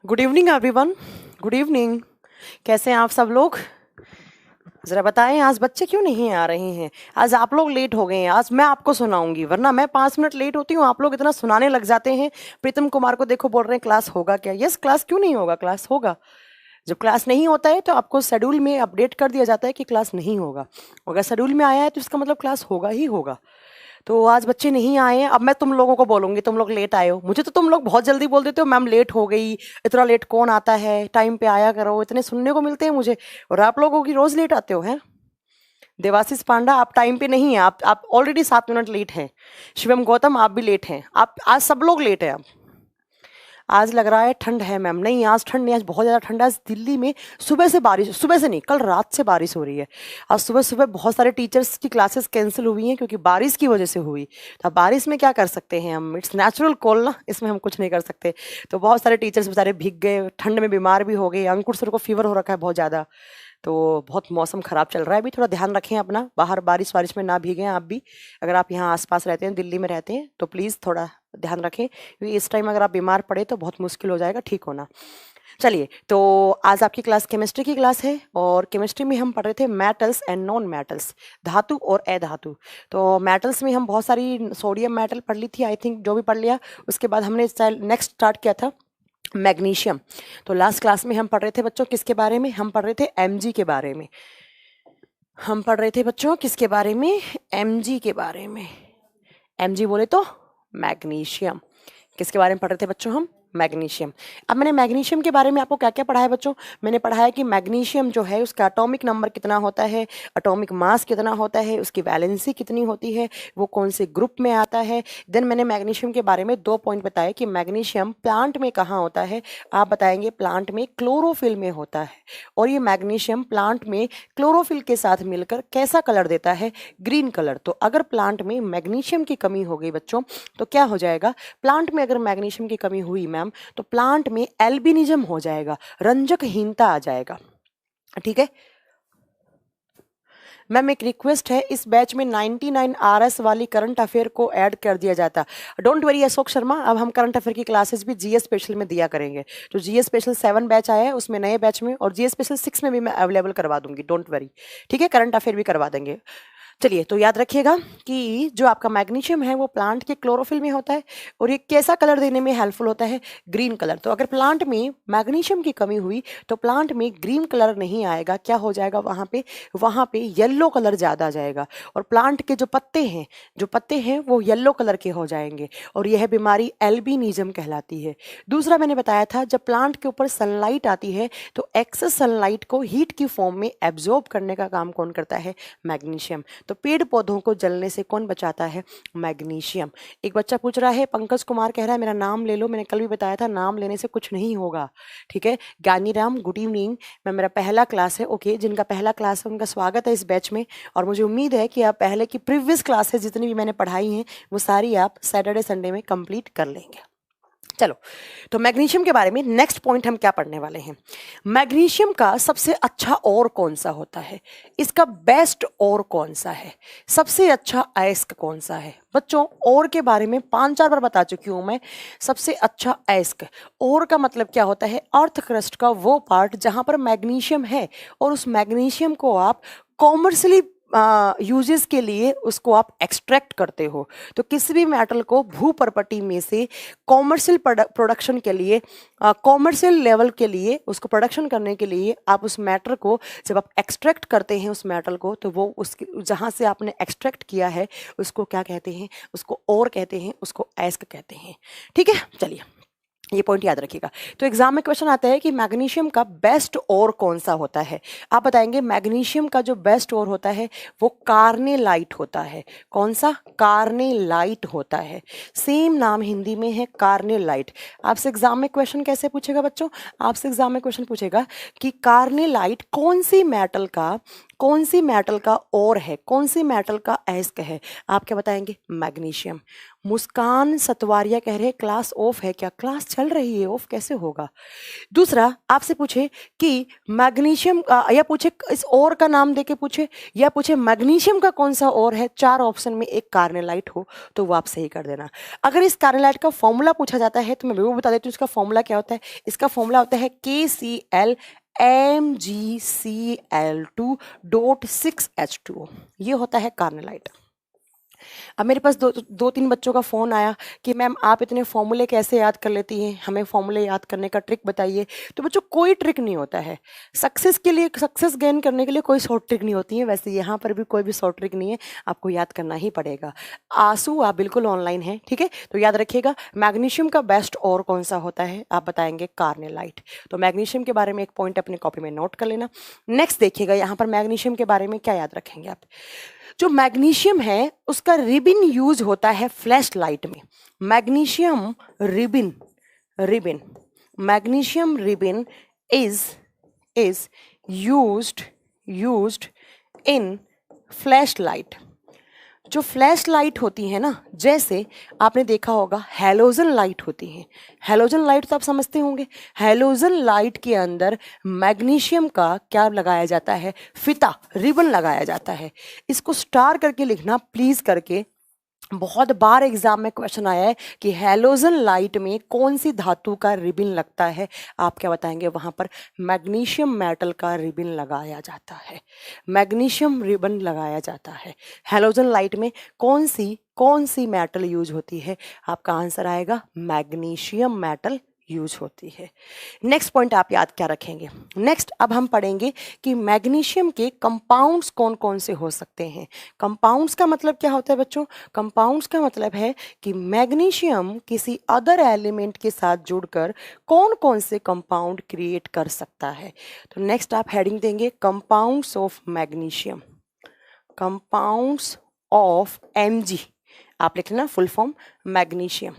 Good evening everyone. Good evening. कैसे हैं आप सब लोग? ज़रा बताएं, आज बच्चे क्यों नहीं आ रहे हैं? आज आप लोग लेट हो गए हैं। आज मैं आपको सुनाऊंगी, वरना मैं 5 मिनट लेट होती हूँ, आप लोग इतना सुनाने लग जाते हैं। प्रीतम कुमार को देखो, बोल रहे हैं क्लास होगा क्या? यस, क्लास क्यों नहीं होगा? क्लास होगा। जब क्लास नहीं होता है तो आपको शेड्यूल में अपडेट कर दिया जाता है कि क्लास नहीं होगा। अगर शेड्यूल में आया है तो इसका मतलब क्लास होगा ही होगा। तो आज बच्चे नहीं आए हैं। अब मैं तुम लोगों को बोलूंगी, तुम लोग लेट आए हो। मुझे तो तुम लोग बहुत जल्दी बोल देते हो, मैम लेट हो गई। इतना लेट कौन आता है? टाइम पे आया करो। इतने सुनने को मिलते हैं मुझे। और आप लोगों की रोज लेट आते हो हैं। देवाशीष पांडा, आप टाइम पे नहीं हैं। आप ऑलरेडी 7 मिनट लेट हैं। शिवम गौतम, आप भी लेट हैं। आप आज सब लोग लेट हैं। अब आज लग रहा है ठंड है मैम। नहीं, आज ठंड नहीं, आज बहुत ज़्यादा ठंड है। आज दिल्ली में सुबह से बारिश, सुबह से नहीं, कल रात से बारिश हो रही है। आज सुबह सुबह बहुत सारे टीचर्स की क्लासेस कैंसिल हुई हैं क्योंकि बारिश की वजह से हुई। तो अब बारिश में क्या कर सकते हैं हम? इट्स नेचुरल कॉल ना, इसमें हम कुछ नहीं कर सकते। तो बहुत सारे टीचर्स बेचारे भीग गए, ठंड में बीमार भी हो गए। अंकुर सर को फीवर हो रखा है बहुत ज़्यादा। तो बहुत मौसम ख़राब चल रहा है अभी। थोड़ा ध्यान रखें अपना, बाहर बारिश वारिश में ना भीगें आप भी। अगर आप यहाँ आसपास रहते हैं, दिल्ली में रहते हैं, तो प्लीज़ थोड़ा ध्यान रखें, क्योंकि इस टाइम अगर आप बीमार पड़े तो बहुत मुश्किल हो जाएगा ठीक होना। चलिए, तो आज आपकी क्लास केमिस्ट्री की क्लास है, और केमिस्ट्री में हम पढ़ रहे थे मेटल्स एंड नॉन मेटल्स, धातु और अधातु। तो मेटल्स में हम बहुत सारी सोडियम मेटल पढ़ ली थी, आई थिंक, जो भी पढ़ लिया। उसके बाद हमने नेक्स्ट स्टार्ट किया था मैग्नीशियम। तो लास्ट क्लास में हम पढ़ रहे थे बच्चों किसके बारे में? हम पढ़ रहे थे एमजी के बारे में। हम पढ़ रहे थे बच्चों किसके बारे में? एमजी के बारे में। एमजी बोले तो मैग्नीशियम। किसके बारे में पढ़ रहे थे बच्चों हम? मैग्नीशियम। अब मैंने मैग्नीशियम के बारे में आपको क्या क्या पढ़ाया बच्चों? मैंने पढ़ाया कि मैग्नीशियम जो है उसका एटॉमिक नंबर कितना होता है, एटॉमिक मास कितना होता है, उसकी वैलेंसी कितनी होती है, वो कौन से ग्रुप में आता है। देन मैंने मैग्नीशियम के बारे में 2 पॉइंट बताए कि मैग्नीशियम प्लांट में कहाँ होता है। आप बताएंगे प्लांट में क्लोरोफिल में होता है। और ये मैग्नीशियम प्लांट में क्लोरोफिल के साथ मिलकर कैसा कलर देता है? Green colour. तो अगर प्लांट में मैग्नीशियम की कमी हो गई बच्चों, तो क्या हो जाएगा? प्लांट में अगर मैग्नीशियम की कमी हुई मैम, तो प्लांट में एल्बिनिज्म हो जाएगा, रंजकहीनता आ जाएगा। ठीक है मैम, एक रिक्वेस्ट है, इस बैच में 99 आरएस वाली करंट अफेयर को ऐड कर दिया जाता। डोंट वरी अशोक शर्मा, अब हम करंट अफेयर की क्लासेस भी जीएस स्पेशल में दिया करेंगे। तो जीएस स्पेशल 7 बैच आया है, उसमें नए बैच में, और जीएस स्पेशल 6 में भी मैं अवेलेबल करवा दूंगी। डोंट वरी, ठीक है, करंट अफेयर भी करवा देंगे। चलिए, तो याद रखिएगा कि जो आपका मैग्नीशियम है वो प्लांट के क्लोरोफिल में होता है, और ये कैसा कलर देने में हेल्पफुल होता है? Green colour. तो अगर प्लांट में मैग्नीशियम की कमी हुई तो प्लांट में ग्रीन कलर नहीं आएगा। क्या हो जाएगा वहाँ पे? वहाँ पे येलो कलर ज़्यादा आ जाएगा, और प्लांट के जो पत्ते हैं वो येलो कलर के हो जाएंगे, और यह बीमारी एल्बिनिज्म कहलाती है। दूसरा मैंने बताया था, जब प्लांट के ऊपर सनलाइट आती है तो एक्सेस सनलाइट को हीट की फॉर्म में एब्जॉर्ब करने का काम कौन करता है? मैग्नीशियम। तो पेड़ पौधों को जलने से कौन बचाता है? मैग्नीशियम। एक बच्चा पूछ रहा है, पंकज कुमार कह रहा है मेरा नाम ले लो। मैंने कल भी बताया था, नाम लेने से कुछ नहीं होगा। ठीक है, ज्ञानी राम, गुड इवनिंग। मैं, मेरा पहला क्लास है। ओके, जिनका पहला क्लास है उनका स्वागत है इस बैच में, और मुझे उम्मीद है कि आप पहले की प्रीवियस क्लासेस जितनी भी मैंने पढ़ाई हैं वो सारी आप सैटरडे संडे में कंप्लीट कर लेंगे। चलो, तो मैग्नीशियम के बारे में नेक्स्ट पॉइंट हम क्या पढ़ने वाले हैं? मैग्नीशियम का सबसे अच्छा और कौन सा होता है? इसका बेस्ट और कौन सा है? सबसे अच्छा अयस्क कौन सा है? बच्चों, और के बारे में 5-4 बार बता चुकी हूं मैं। सबसे अच्छा अयस्क, और का मतलब क्या होता है? अर्थ क्रस्ट का वो पार्ट जहां पर मैग्नीशियम है, और उस मैग्नीशियम को आप कॉमर्शियली यूजेस के लिए उसको आप एक्सट्रैक्ट करते हो। तो किसी भी मेटल को भू प्रॉपर्टी में से कॉमर्शियल प्रोडक्शन के लिए, कॉमर्शियल लेवल के लिए, उसको प्रोडक्शन करने के लिए आप उस मैटर को जब आप एक्सट्रैक्ट करते हैं उस मेटल को, तो वो उसके जहाँ से आपने एक्सट्रैक्ट किया है उसको क्या कहते हैं? उसको और कहते हैं, उसको अयस्क कहते हैं। ठीक है, चलिए, ये पॉइंट याद रखिएगा। तो एग्जाम में क्वेश्चन आता है कि मैग्नीशियम का बेस्ट और कौन सा होता है? आप बताएंगे मैग्नीशियम का जो बेस्ट और होता है वो कार्नेलाइट होता है। कौन सा? कार्नेलाइट होता है। सेम नाम हिंदी में है, कार्नेलाइट। आपसे एग्जाम में क्वेश्चन कैसे पूछेगा बच्चों? आपसे एग्जाम में क्वेश्चन पूछेगा कि कार्नेलाइट कौन सी मेटल का कौन सी मेटल का और है, कौन सी मेटल का एस्क है? आप क्या बताएंगे? मैग्नीशियम। मुस्कान सतवारिया कह रहे हैं क्लास ऑफ है क्या? क्लास चल रही है, ऑफ कैसे होगा? दूसरा आपसे पूछे कि मैग्नीशियम या पूछे इस और का नाम देके पूछे, या पूछे मैग्नीशियम का कौन सा और है, 4 ऑप्शन में एक कार्नेलाइट हो तो वो आप सही कर देना। अगर इस कार्नेलाइट का फॉर्मूला पूछा जाता है तो मैं वो बता देती हूँ इसका फॉर्मूला क्या होता है। इसका फॉर्मूला होता है KCl MgCl2.6H2O, ये होता है कार्नेलाइट। अब मेरे पास दो तीन बच्चों का फ़ोन आया कि मैम आप इतने फॉर्मूले कैसे याद कर लेती हैं, हमें फॉर्मूले याद करने का ट्रिक बताइए। तो बच्चों कोई ट्रिक नहीं होता है सक्सेस के लिए, सक्सेस गेन करने के लिए कोई शॉर्ट ट्रिक नहीं होती है। वैसे यहाँ पर भी कोई भी शॉर्ट ट्रिक नहीं है, आपको याद करना ही पड़ेगा। आंसू आप बिल्कुल ऑनलाइन हैं, ठीक है? तो याद रखिएगा मैग्नीशियम का बेस्ट और कौन सा होता है, आप बताएंगे कार्नेलाइट। तो मैग्नीशियम के बारे में एक पॉइंट अपनी कॉपी में नोट कर लेना। नेक्स्ट देखिएगा यहाँ पर मैग्नीशियम के बारे में क्या याद रखेंगे आप। जो मैग्नीशियम है उसका रिबिन यूज होता है फ्लैश लाइट में। Magnesium ribbon, magnesium ribbon is used in flash light. जो फ्लैश लाइट होती है ना, जैसे आपने देखा होगा हैलोजन लाइट होती है। हैलोजन लाइट तो आप समझते होंगे। हैलोजन लाइट के अंदर मैग्नीशियम का क्या लगाया जाता है? फीता, रिबन लगाया जाता है। इसको स्टार करके लिखना प्लीज करके। बहुत बार एग्जाम में क्वेश्चन आया है कि हैलोजन लाइट में कौन सी धातु का रिबन लगता है। आप क्या बताएंगे? वहां पर मैग्नीशियम मेटल का रिबन लगाया जाता है, मैग्नीशियम रिबन लगाया जाता है। हैलोजन लाइट में कौन सी मेटल यूज होती है? आपका आंसर आएगा मैग्नीशियम मेटल यूज होती है। नेक्स्ट पॉइंट आप याद क्या रखेंगे? नेक्स्ट अब हम पढ़ेंगे कि मैग्नीशियम के कंपाउंड्स कौन कौन से हो सकते हैं। कंपाउंड्स का मतलब क्या होता है बच्चों? कंपाउंड्स का मतलब है कि मैग्नीशियम किसी अदर एलिमेंट के साथ जुड़कर कौन कौन से कंपाउंड क्रिएट कर सकता है। तो नेक्स्ट आप हेडिंग देंगे compounds of magnesium, compounds of Mg। आप लिख लेना फुल फॉर्म मैग्नीशियम।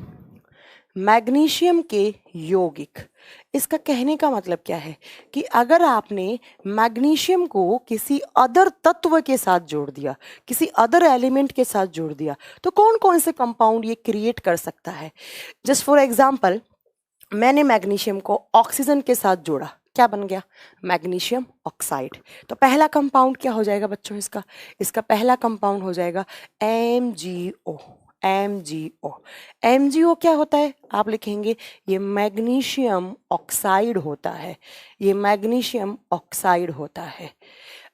मैग्नीशियम के यौगिक, इसका कहने का मतलब क्या है कि अगर आपने मैग्नीशियम को किसी अदर तत्व के साथ जोड़ दिया, किसी अदर एलिमेंट के साथ जोड़ दिया, तो कौन कौन से कंपाउंड ये क्रिएट कर सकता है। जस्ट फॉर एग्जांपल, मैंने मैग्नीशियम को ऑक्सीजन के साथ जोड़ा, क्या बन गया? Magnesium oxide. तो पहला कंपाउंड क्या हो जाएगा बच्चों? इसका पहला कंपाउंड हो जाएगा MgO। MgO क्या होता है? आप लिखेंगे ये मैग्नीशियम ऑक्साइड होता है, ये मैग्नीशियम ऑक्साइड होता है।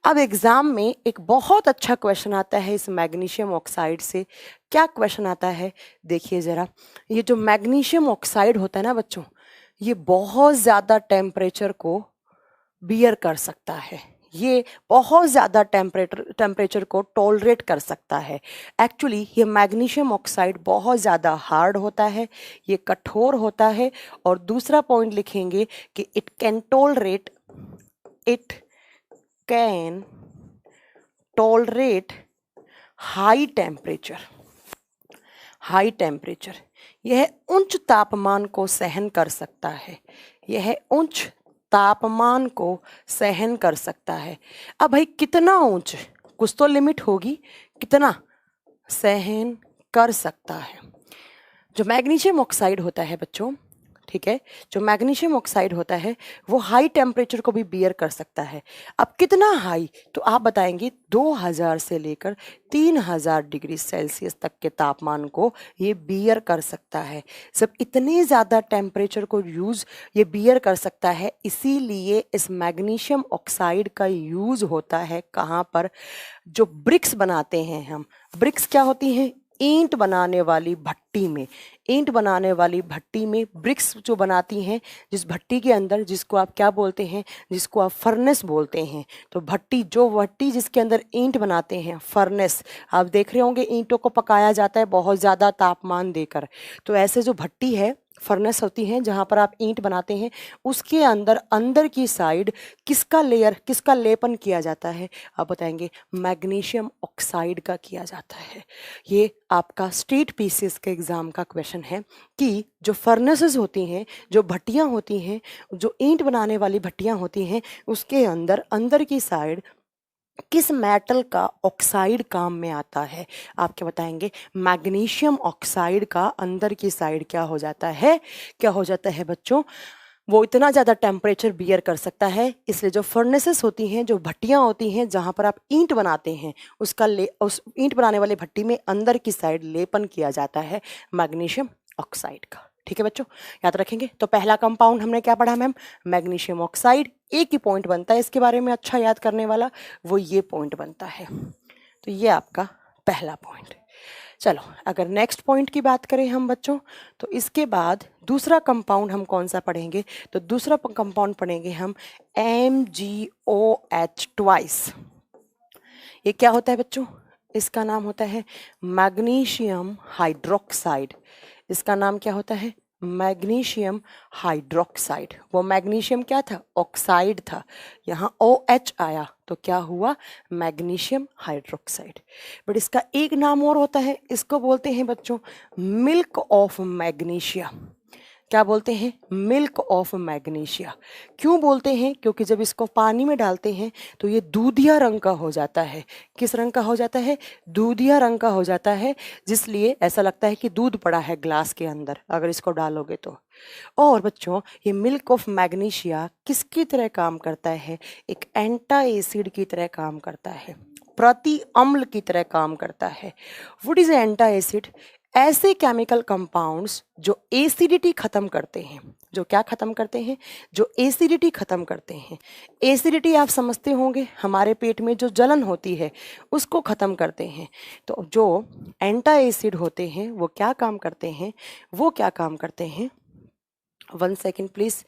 अब एग्जाम में एक बहुत अच्छा क्वेश्चन आता है इस मैग्नीशियम ऑक्साइड से। क्या क्वेश्चन आता है देखिए जरा। ये जो मैग्नीशियम ऑक्साइड होता है ना बच्चों, ये बहुत ज़्यादा टेम्परेचर को बियर कर सकता है, ये बहुत ज़्यादा टेम्परेचर को टॉलरेट कर सकता है। एक्चुअली ये मैग्नीशियम ऑक्साइड बहुत ज़्यादा हार्ड होता है, ये कठोर होता है। और दूसरा पॉइंट लिखेंगे कि it can tolerate high temperature. यह उच्च तापमान को सहन कर सकता है, यह उच्च तापमान को सहन कर सकता है। अब भाई कितना ऊंच, कुछ तो लिमिट होगी, कितना सहन कर सकता है। जो मैग्नीशियम ऑक्साइड होता है बच्चों, ठीक है, जो मैग्नीशियम ऑक्साइड होता है वो हाई टेम्परेचर को भी बियर कर सकता है। अब कितना हाई, तो आप बताएंगे 2000 से लेकर 3000 डिग्री सेल्सियस तक के तापमान को ये बियर कर सकता है। जब इतने ज़्यादा टेम्परेचर को ये बियर कर सकता है, इसीलिए इस मैग्नीशियम ऑक्साइड का यूज़ होता है कहाँ पर? जो ब्रिक्स बनाते हैं हम। ब्रिक्स क्या होती हैं? ईंट बनाने वाली भट्टी में, ईंट बनाने वाली भट्टी में ब्रिक्स जो बनाती हैं, जिस भट्टी के अंदर, जिसको आप क्या बोलते हैं, जिसको आप फर्नेस बोलते हैं। तो भट्टी जिसके अंदर ईंट बनाते हैं, फर्नेस, आप देख रहे होंगे ईंटों को पकाया जाता है बहुत ज़्यादा तापमान देकर। तो ऐसे जो भट्टी है, फर्नेस होती हैं जहाँ पर आप ईंट बनाते हैं, उसके अंदर की साइड किसका लेपन किया जाता है? आप बताएंगे मैग्नीशियम ऑक्साइड का किया जाता है। ये आपका स्टेट पीसीएस के एग्जाम का क्वेश्चन है कि जो फर्नेसेस होती हैं, जो भट्टियाँ होती हैं, जो ईंट बनाने वाली भट्टियाँ होती हैं, उसके अंदर की साइड किस मेटल का ऑक्साइड काम में आता है? आप क्या बताएंगे? मैग्नीशियम ऑक्साइड का अंदर की साइड क्या हो जाता है? क्या हो जाता है बच्चों? वो इतना ज़्यादा टेम्परेचर बियर कर सकता है, इसलिए जो फर्नेसेस होती हैं, जो भट्टियाँ होती हैं जहाँ पर आप ईंट बनाते हैं, उस ईंट बनाने वाले भट्टी में अंदर की साइड लेपन किया जाता है मैग्नीशियम ऑक्साइड का। ठीक है बच्चों, याद रखेंगे। तो पहला कंपाउंड हमने क्या पढ़ा मैम? Magnesium oxide. एक ही पॉइंट बनता है इसके बारे में अच्छा याद करने वाला, वो ये पॉइंट बनता है। तो ये आपका पहला पॉइंट। चलो, अगर नेक्स्ट पॉइंट की बात करें हम बच्चों, तो इसके बाद दूसरा कंपाउंड हम कौन सा पढ़ेंगे? तो दूसरा कंपाउंड पढ़ेंगे हम MgOH ट्वाइस। ये क्या होता है बच्चों? इसका नाम होता है मैग्नीशियम हाइड्रोक्साइड। इसका नाम क्या होता है? Magnesium hydroxide. वो मैग्नीशियम क्या था? ऑक्साइड था। यहाँ OH आया तो क्या हुआ? Magnesium hydroxide. बट इसका एक नाम और होता है, इसको बोलते हैं बच्चों मिल्क ऑफ मैग्नीशिया। क्या बोलते हैं? Milk of magnesia. क्यों बोलते हैं? क्योंकि जब इसको पानी में डालते हैं तो ये दूधिया रंग का हो जाता है। किस रंग का हो जाता है? दूधिया रंग का हो जाता है, जिसलिए ऐसा लगता है कि दूध पड़ा है ग्लास के अंदर अगर इसको डालोगे तो। और बच्चों, ये मिल्क ऑफ मैग्नीशिया किसकी तरह काम करता है? एक एंटी एसिड की तरह काम करता है, प्रति अम्ल की तरह काम करता है। What is anti acid? ऐसे केमिकल कंपाउंड्स जो एसिडिटी खत्म करते हैं। जो क्या खत्म करते हैं? जो एसिडिटी खत्म करते हैं। एसिडिटी आप समझते होंगे, हमारे पेट में जो जलन होती है उसको खत्म करते हैं। तो जो एंटी एसिड होते हैं वो क्या काम करते हैं? वो क्या काम करते हैं? 1 सेकेंड प्लीज।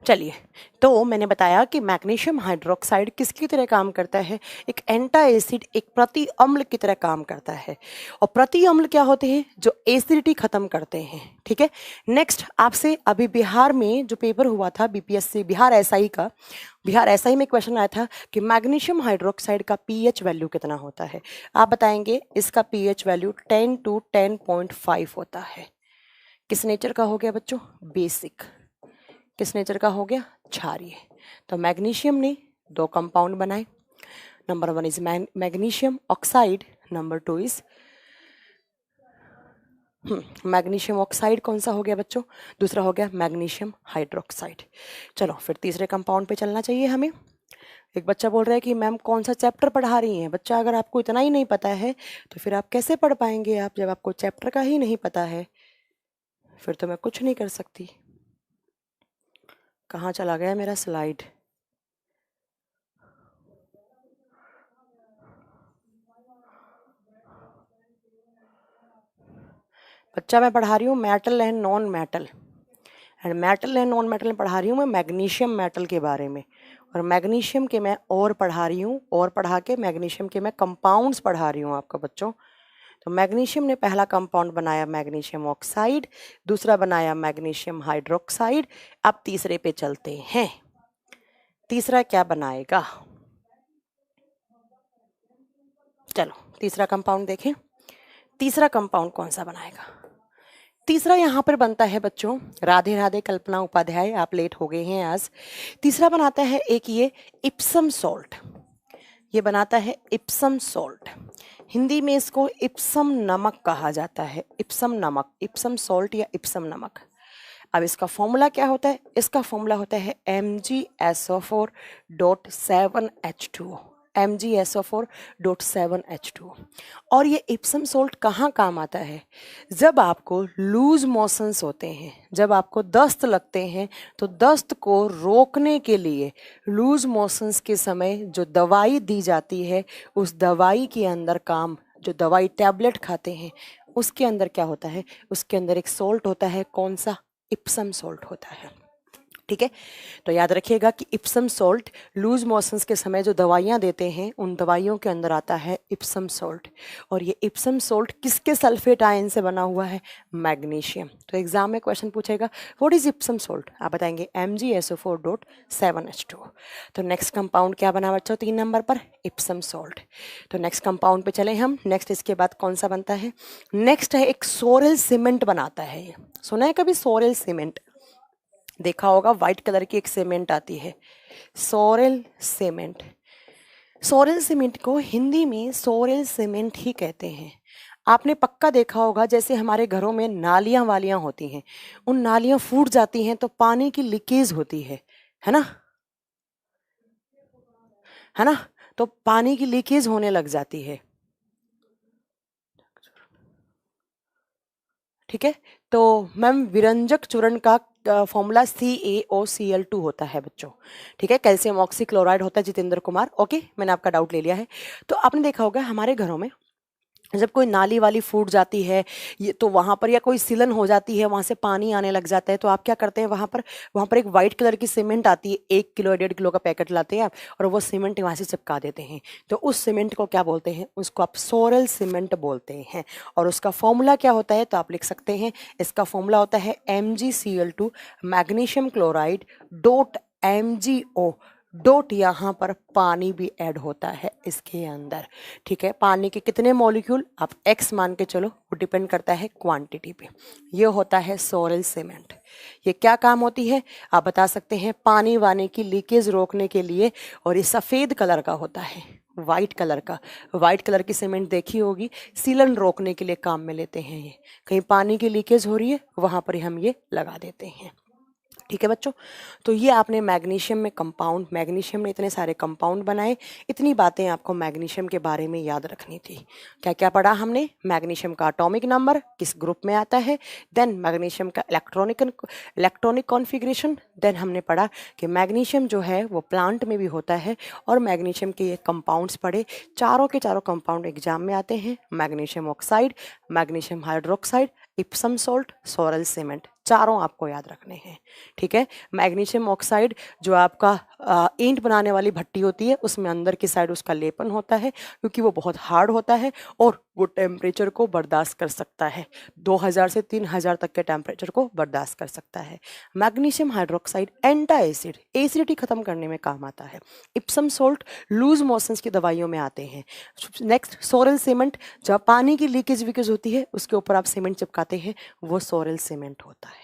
चलिए, तो मैंने बताया कि मैग्नीशियम हाइड्रोक्साइड किसकी तरह काम करता है? एक एंटी एसिड, एक प्रति अम्ल की तरह काम करता है। और प्रति अम्ल क्या होते हैं? जो एसिडिटी खत्म करते हैं। ठीक है। नेक्स्ट, आपसे अभी बिहार में जो पेपर हुआ था BPSC बिहार SI का, बिहार SI में क्वेश्चन आया था कि मैग्नीशियम हाइड्रोक्साइड का pH वैल्यू कितना होता है? आप बताएंगे इसका pH वैल्यू 10 to 10.5 होता है। किस नेचर का हो गया बच्चों? बेसिक। किस नेचर का हो गया? क्षारीय। तो मैग्नीशियम ने दो कंपाउंड बनाए। Number 1 is magnesium oxide, number 2 is magnesium oxide. कौन सा हो गया बच्चों? दूसरा हो गया मैग्नीशियम हाइड्रोक्साइड। चलो फिर तीसरे कंपाउंड पे चलना चाहिए हमें। एक बच्चा बोल रहा है कि मैम कौन सा चैप्टर पढ़ा रही हैं? बच्चा, अगर आपको इतना ही नहीं पता है तो फिर आप कैसे पढ़ पाएंगे? आप जब आपको चैप्टर का ही नहीं पता है फिर तो मैं कुछ नहीं कर सकती। कहाँ चला गया मेरा स्लाइड? बच्चा, मैं पढ़ा रही हूँ metal and non metal, and metal and non metal में पढ़ा रही हूँ मैं मैग्नीशियम मेटल के बारे में। और मैग्नीशियम के मैं और पढ़ा रही हूँ, और पढ़ा के मैग्नीशियम के मैं कंपाउंड्स पढ़ा रही हूँ आपको बच्चों। तो मैग्नीशियम ने पहला कंपाउंड बनाया मैग्नीशियम ऑक्साइड, दूसरा बनाया मैग्नीशियम हाइड्रोक्साइड। अब तीसरे पे चलते हैं। तीसरा क्या बनाएगा? चलो तीसरा कंपाउंड देखें। तीसरा कंपाउंड कौन सा बनाएगा? तीसरा यहाँ पर बनता है बच्चों, राधे राधे कल्पना उपाध्याय, आप लेट हो गए हैं आज। तीसरा बनाता है एक ये इप्सम सॉल्ट। ये बनाता है इप्सम सॉल्ट। हिंदी में इसको इप्सम नमक कहा जाता है। इप्सम नमक, इप्सम सॉल्ट या इप्सम नमक। अब इसका फॉर्मूला क्या होता है? इसका फॉर्मूला होता है MgSO4.7H2O, MgSO4.7H2O। और ये इप्सम सॉल्ट कहाँ काम आता है? जब आपको लूज मोशंस होते हैं, जब आपको दस्त लगते हैं, तो दस्त को रोकने के लिए लूज मोशंस के समय जो दवाई दी जाती है, उस दवाई के अंदर काम, जो दवाई टैबलेट खाते हैं उसके अंदर क्या होता है? उसके अंदर एक सॉल्ट होता है। कौन सा? इप्सम सॉल्ट होता है। ठीक है। तो याद रखिएगा कि इप्सम सॉल्ट लूज मोशंस के समय जो दवाइयाँ देते हैं उन दवाइयों के अंदर आता है इप्सम सॉल्ट। और ये इप्सम सॉल्ट किसके सल्फेट आयन से बना हुआ है? मैग्नीशियम। तो एग्जाम में क्वेश्चन पूछेगा व्हाट इज इप्सम सॉल्ट, आप बताएंगे MgSO4.7H2। तो नेक्स्ट कंपाउंड क्या बना बच्चों 3 नंबर पर? Epsom salt. तो नेक्स्ट कंपाउंड पे चले हम। नेक्स्ट इसके बाद कौन सा बनता है? नेक्स्ट है एक सोरेल सीमेंट बनाता है। ये सुना है कभी सोरेल सीमेंट? देखा होगा, व्हाइट कलर की एक सीमेंट आती है, सोरेल सीमेंट। सोरेल सीमेंट को हिंदी में सोरेल सीमेंट ही कहते हैं। आपने पक्का देखा होगा जैसे हमारे घरों में नालियां वालियां होती हैं, उन नालियां फूट जाती हैं तो पानी की लीकेज होती है ना? है ना? तो पानी की लीकेज होने लग जाती है। ठीक है। तो मैम विरंजक चूर्ण का फॉर्मूला CaOCl2 होता है बच्चों। ठीक है, कैल्शियम ऑक्सीक्लोराइड होता है। जितेंद्र कुमार, ओके, मैंने आपका डाउट ले लिया है। तो आपने देखा होगा हमारे घरों में जब कोई नाली वाली फूट जाती है ये तो वहां पर, या कोई सीलन हो जाती है वहां से पानी आने लग जाता है, तो आप क्या करते हैं वहां पर एक वाइट कलर की सीमेंट आती है, 1 किलो 1.5 किलो का पैकेट लाते हैं आप, और वो सीमेंट वहां से चिपका देते हैं। तो उस सीमेंट को क्या बोलते हैं? उसको आप सोरल सीमेंट बोलते हैं। और उसका फॉर्मूला क्या होता है? तो आप लिख सकते हैं, इसका फॉर्मूला होता है MgCl2 magnesium chloride dot MgO dot, यहाँ पर पानी भी ऐड होता है इसके अंदर। ठीक है, पानी के कितने मॉलिक्यूल आप x मान के चलो, वो डिपेंड करता है क्वांटिटी पे। ये होता है सोरेल सीमेंट। ये क्या काम होती है आप बता सकते हैं? पानी वानी की लीकेज रोकने के लिए। और ये सफ़ेद कलर का होता है, वाइट कलर का। वाइट कलर की सीमेंट देखी होगी, सीलन रोकने के लिए काम में लेते हैं। ये कहीं पानी की लीकेज हो रही है वहां पर हम ये लगा देते हैं। ठीक है बच्चों, तो ये आपने मैग्नीशियम में कंपाउंड, मैग्नीशियम ने इतने सारे कंपाउंड बनाए, इतनी बातें आपको मैग्नीशियम के बारे में याद रखनी थी। क्या क्या पढ़ा हमने? मैग्नीशियम का एटॉमिक नंबर, किस ग्रुप में आता है, देन मैग्नीशियम का इलेक्ट्रॉनिक कॉन्फ़िगरेशन, देन हमने पढ़ा कि मैग्नीशियम जो है वो प्लांट में भी होता है, और मैग्नीशियम के ये कंपाउंड्स पढ़े। चारों के चारों कंपाउंड एग्जाम में आते हैं, magnesium oxide, magnesium hydroxide, Epsom salt, sorel cement, चारों आपको याद रखने हैं। ठीक है, मैग्नीशियम ऑक्साइड जो आपका ईंट बनाने वाली भट्टी होती है उसमें अंदर की साइड उसका लेपन होता है, क्योंकि वो बहुत हार्ड होता है और वो टेम्परेचर को बर्दाश्त कर सकता है, 2000 से 3000 तक के टेम्परेचर को बर्दाश्त कर सकता है। मैग्नीशियम हाइड्रोक्साइड एंटा एसिड, एसिडिटी खत्म करने में काम आता है। इप्सम सॉल्ट लूज मोशंस की दवाइयों में आते हैं। नेक्स्ट सोरल सीमेंट, जब पानी की लीकेज विकेज होती है उसके ऊपर आप सीमेंट चिपकाते हैं, वो सोरल सीमेंट होता है।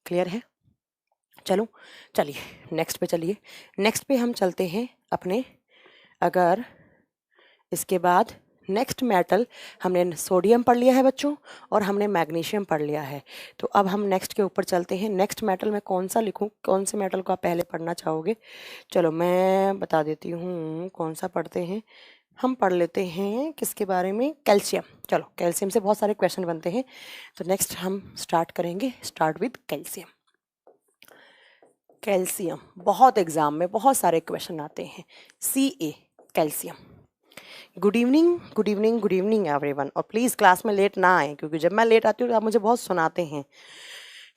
क्लियर है? चलो चलिए नेक्स्ट पे चलिए। नेक्स्ट पे हम चलते हैं अपने, अगर इसके बाद नेक्स्ट मेटल, हमने सोडियम पढ़ लिया है बच्चों और हमने मैग्नीशियम पढ़ लिया है। तो अब हम नेक्स्ट के ऊपर चलते हैं। नेक्स्ट मेटल में कौन सा लिखूं, कौन से मेटल को आप पहले पढ़ना चाहोगे? चलो मैं बता देती हूँ कौन सा पढ़ते हैं। हम पढ़ लेते हैं किसके बारे में? कैल्शियम। चलो कैल्शियम से बहुत सारे क्वेश्चन बनते हैं, तो नेक्स्ट हम स्टार्ट करेंगे। Start with calcium. कैल्शियम बहुत एग्जाम में बहुत सारे क्वेश्चन आते हैं। Ca calcium. Good evening good evening good evening everyone, और प्लीज़ क्लास में लेट ना आए, क्योंकि जब मैं लेट आती हूँ तो आप मुझे बहुत सुनाते हैं।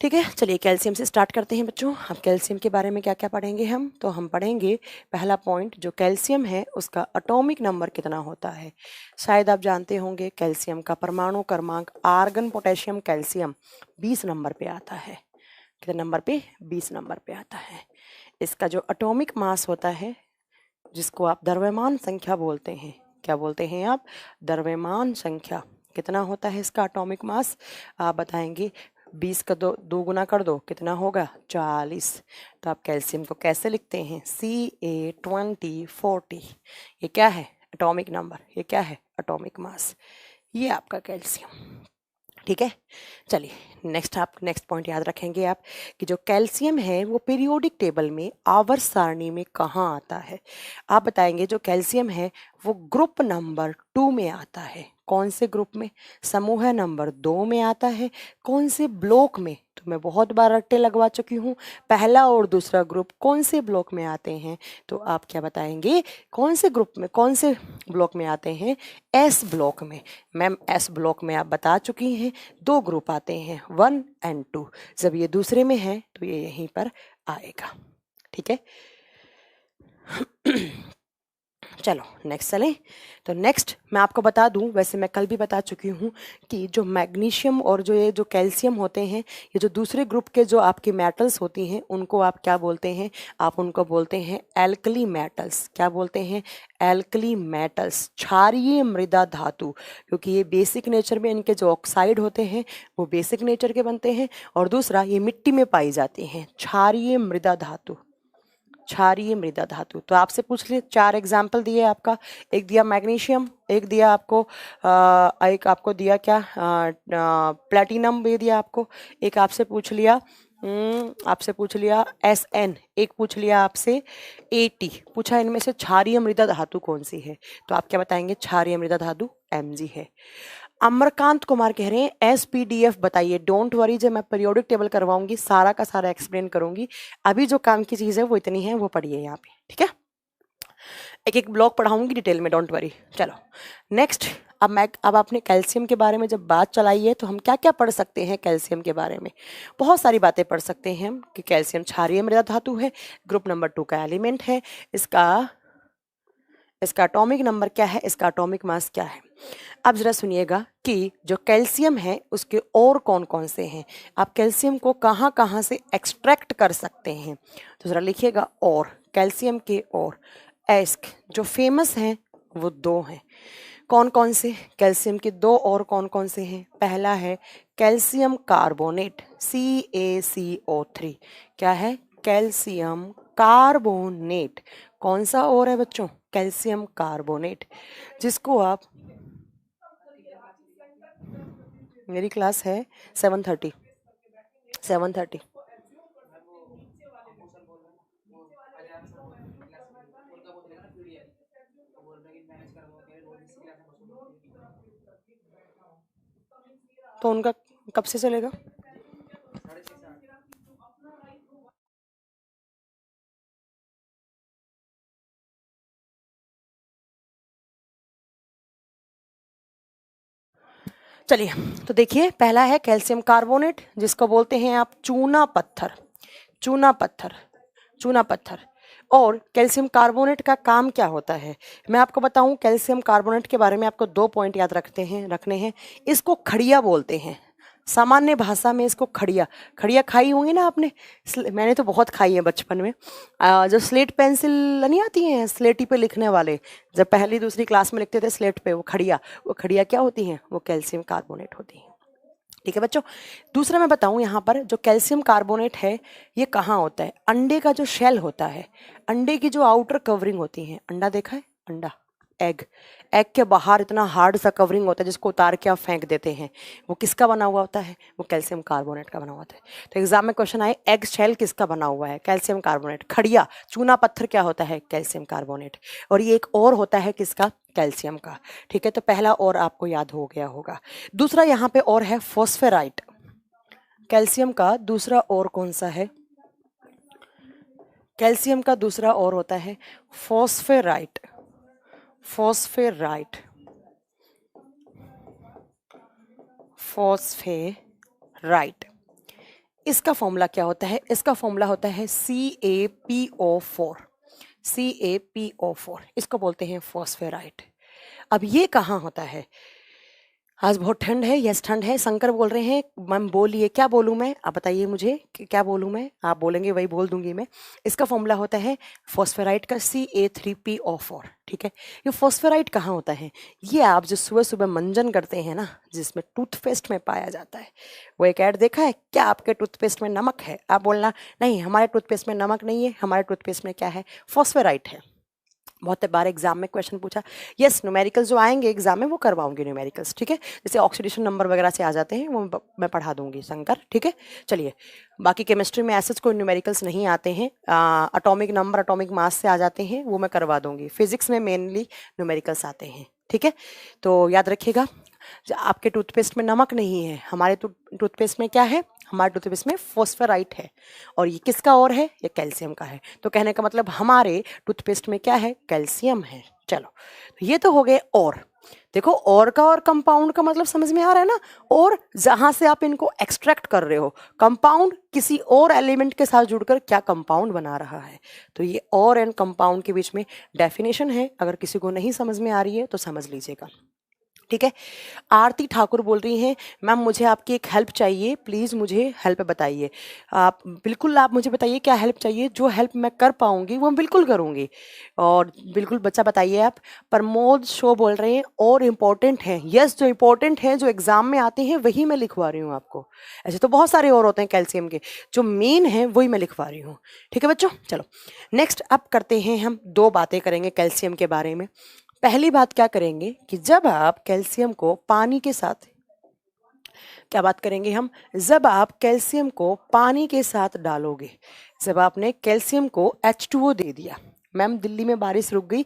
ठीक है, चलिए कैल्शियम से स्टार्ट करते हैं बच्चों। अब कैल्शियम के बारे में क्या क्या पढ़ेंगे हम? तो हम पढ़ेंगे पहला पॉइंट, जो कैल्शियम है उसका एटॉमिक नंबर कितना होता है। शायद आप जानते होंगे कैल्शियम का परमाणु क्रमांक, आर्गन पोटेशियम कैल्शियम 20 नंबर पे आता है। कितने नंबर पे? 20 नंबर पे आता है। इसका जो एटॉमिक मास होता है, जिसको आप द्रव्यमान संख्या बोलते हैं, क्या बोलते हैं आप? द्रव्यमान संख्या। कितना होता है इसका एटॉमिक मास? आप बताएंगे 20 का दो गुना कर दो, कितना होगा? 40। तो आप कैल्शियम को कैसे लिखते हैं? Ca2040। ये क्या है? Atomic number. ये क्या है? Atomic mass. ये आपका कैल्शियम। ठीक है, चलिए नेक्स्ट पॉइंट याद रखेंगे आप कि जो कैल्शियम है वो पीरियोडिक टेबल में आवर्त सारणी में कहाँ आता है। आप बताएंगे जो कैल्शियम है वो ग्रुप नंबर 2 में आता है। कौन से ग्रुप में? समूह नंबर 2 में आता है। कौन से ब्लॉक में? तो तो मैं बहुत बार रट्टे लगवा चुकी हूँ। पहला और दूसरा ग्रुप कौन से ब्लॉक में आते हैं, तो आप क्या बताएंगे, कौन से ग्रुप में, कौन से ब्लॉक में आते हैं, एस ब्लॉक में। मैम एस ब्लॉक में आप बता चुकी हैं, दो ग्रुप आते हैं 1 और 2। जब ये दूसरे में है तो ये यहीं पर आएगा, ठीक है। चलो नेक्स्ट चलें। तो नेक्स्ट मैं आपको बता दूं, वैसे मैं कल भी बता चुकी हूं कि जो मैग्नीशियम और जो ये जो कैल्शियम होते हैं, ये जो दूसरे ग्रुप के जो आपके मेटल्स होती हैं उनको आप क्या बोलते हैं, आप उनको बोलते हैं एल्कली मेटल्स। क्या बोलते हैं, एल्कली मेटल्स, क्षारीय मृदा धातु। क्योंकि ये बेसिक नेचर में इनके जो ऑक्साइड होते हैं वो बेसिक नेचर के बनते हैं, और दूसरा ये मिट्टी में पाई जाती हैं, क्षारीय मृदा धातु, क्षारीय मृदा धातु। तो आपसे पूछ लिए, 4 एग्जाम्पल दिए आपका, एक दिया मैग्नीशियम, एक दिया आपको एक आपको दिया क्या प्लेटिनम भी दिया आपको, एक आपसे पूछ लिया SN, एक पूछ लिया आपसे AT, पूछा इनमें से क्षारीय मृदा धातु कौन सी है, तो आप क्या बताएंगे, क्षारीय मृदा धातु Mg है। अमरकांत कुमार कह रहे हैं SPDF बताइए। डोंट वरी, जब मैं पीरियोडिक टेबल करवाऊंगी सारा का सारा एक्सप्लेन करूंगी, अभी जो काम की चीज है वो इतनी है, वो पढ़िए यहाँ पे, ठीक है। एक एक ब्लॉक पढ़ाऊंगी डिटेल में, डोंट वरी। चलो नेक्स्ट, अब आपने कैल्शियम के बारे में जब बात चलाई है तो हम क्या क्या पढ़ सकते हैं कैल्शियम के बारे में, बहुत सारी बातें पढ़ सकते हैं हम कि कैल्शियम क्षारीय मृदा धातु है, ग्रुप नंबर 2 का एलिमेंट है, इसका एटॉमिक नंबर क्या है, इसका एटॉमिक मास क्या है। अब जरा सुनिएगा कि जो कैल्शियम है उसके और कौन कौन से हैं, आप कैल्शियम को कहाँ कहाँ से एक्सट्रैक्ट कर सकते हैं, तो जरा लिखिएगा, और कैल्शियम के और एस्क जो फेमस हैं वो 2 हैं। कौन कौन से, कैल्शियम के 2 और कौन कौन से हैं, पहला है कैल्शियम कार्बोनेट CaCO3, क्या है, कैल्शियम कार्बोनेट। कौन सा और है बच्चों, कैल्शियम कार्बोनेट, जिसको आप, मेरी क्लास है 7:30। तो उनका कब से चलेगा, चलिए। तो देखिए, पहला है कैल्शियम कार्बोनेट, जिसको बोलते हैं आप चूना पत्थर, चूना पत्थर, चूना पत्थर। और कैल्शियम कार्बोनेट का काम क्या होता है, मैं आपको बताऊं, कैल्शियम कार्बोनेट के बारे में आपको 2 पॉइंट याद रखने हैं। इसको खड़िया बोलते हैं, सामान्य भाषा में इसको खड़िया, खड़िया खाई होंगी ना आपने, मैंने तो बहुत खाई है बचपन में। जो स्लेट पेंसिल नहीं आती हैं स्लेटी पे लिखने वाले, जब पहली दूसरी क्लास में लिखते थे स्लेट पे, वो खड़िया क्या होती हैं, वो कैल्शियम कार्बोनेट होती हैं, ठीक है बच्चों। दूसरा मैं बताऊं, यहाँ पर जो कैल्शियम कार्बोनेट है ये कहाँ होता है, अंडे का जो शेल होता है, अंडे की जो आउटर कवरिंग होती है, अंडा देखा है, अंडा, एग के बाहर इतना हार्ड सा कवरिंग होता है जिसको उतार के आप फेंक देते हैं, वो किसका बना हुआ होता है, वो कैल्शियम कार्बोनेट का बना हुआ होता है। तो एग्जाम में क्वेश्चन आए, एग शेल किसका बना हुआ है, कैल्शियम कार्बोनेट। खड़िया चूना पत्थर क्या होता है, कैल्शियम कार्बोनेट। और ये एक और होता है किसका, कैल्शियम का, ठीक है। तो पहला और आपको याद हो गया होगा। दूसरा यहाँ पे और है फॉस्फेराइट, कैल्शियम का दूसरा और कौन सा है, कैल्शियम का दूसरा और होता है फॉस्फेराइट, फॉस्फेराइट, फॉस्फेराइट। इसका फॉर्मूला क्या होता है, इसका फॉर्मूला होता है CaPO4, CaPO4, इसको बोलते हैं फॉस्फेराइट। अब ये कहाँ होता है, आज बहुत ठंड है, यस ठंड है, शंकर बोल रहे हैं, मैम बोलिए क्या बोलूँ मैं, आप बताइए मुझे कि क्या बोलूँ मैं, आप बोलेंगे वही बोल दूंगी मैं। इसका फॉर्मूला होता है फॉस्फेराइट का Ca3PO4, ठीक है। ये फॉस्फेराइट कहाँ होता है, ये आप जो सुबह सुबह मंजन करते हैं ना, जिसमें टूथपेस्ट में पाया जाता है, वो एक ऐड देखा है, क्या आपके टूथपेस्ट में नमक है, आप बोलना नहीं हमारे टूथपेस्ट में नमक नहीं है, हमारे टूथपेस्ट में क्या है, फॉस्फेराइट है। बहुत बार एग्जाम में क्वेश्चन पूछा, यस न्यूमेरिकल्स जो आएंगे एग्जाम में वो करवाऊंगी न्यूमेरिकल्स, ठीक है। जैसे ऑक्सीडेशन नंबर वगैरह से आ जाते हैं वो मैं पढ़ा दूंगी शंकर, ठीक है। चलिए, बाकी केमिस्ट्री में ऐसे कोई न्यूमेरिकल्स नहीं आते हैं, एटॉमिक नंबर एटॉमिक मास से आ जाते हैं, वो मैं करवा दूंगी। फिजिक्स में मेनली न्यूमेरिकल्स आते हैं, ठीक है। तो याद रखिएगा, आपके टूथपेस्ट में नमक नहीं है, हमारे टूथपेस्ट में क्या है, हमारे टूथपेस्ट में फॉस्फोराइट है, और ये किसका और है, ये कैल्शियम का है। तो कहने का मतलब हमारे टूथपेस्ट में क्या है, कैल्शियम है। चलो ये तो हो गए। और देखो, और का और कंपाउंड का मतलब समझ में आ रहा है ना, और जहां से आप इनको एक्सट्रैक्ट कर रहे हो, कंपाउंड किसी और एलिमेंट के साथ जुड़कर क्या कंपाउंड बना रहा है। तो ये और एंड कंपाउंड के बीच में डेफिनेशन है, अगर किसी को नहीं समझ में आ रही है तो समझ लीजिएगा, ठीक है। आरती ठाकुर बोल रही हैं, मैम मुझे आपकी एक हेल्प चाहिए, प्लीज़ मुझे हेल्प बताइए। आप बिल्कुल, आप मुझे बताइए क्या हेल्प चाहिए, जो हेल्प मैं कर पाऊंगी वो मैं बिल्कुल करूंगी। और बिल्कुल बच्चा बताइए आप। प्रमोद शो बोल रहे हैं और इम्पोर्टेंट हैं, यस जो इम्पोर्टेंट हैं जो एग्जाम में आते हैं वही मैं लिखवा रही हूँ आपको। ऐसे तो बहुत सारे और होते हैं कैल्शियम के, जो मेन हैं वही मैं लिखवा रही हूँ, ठीक है बच्चों। चलो नेक्स्ट अब करते हैं, हम दो बातें करेंगे कैल्शियम के बारे में। पहली बात क्या करेंगे कि जब आप कैल्शियम को पानी के साथ, क्या बात करेंगे हम, जब आप कैल्शियम को पानी के साथ डालोगे, जब आपने कैल्शियम को H2O दे दिया। मैम दिल्ली में बारिश रुक गई,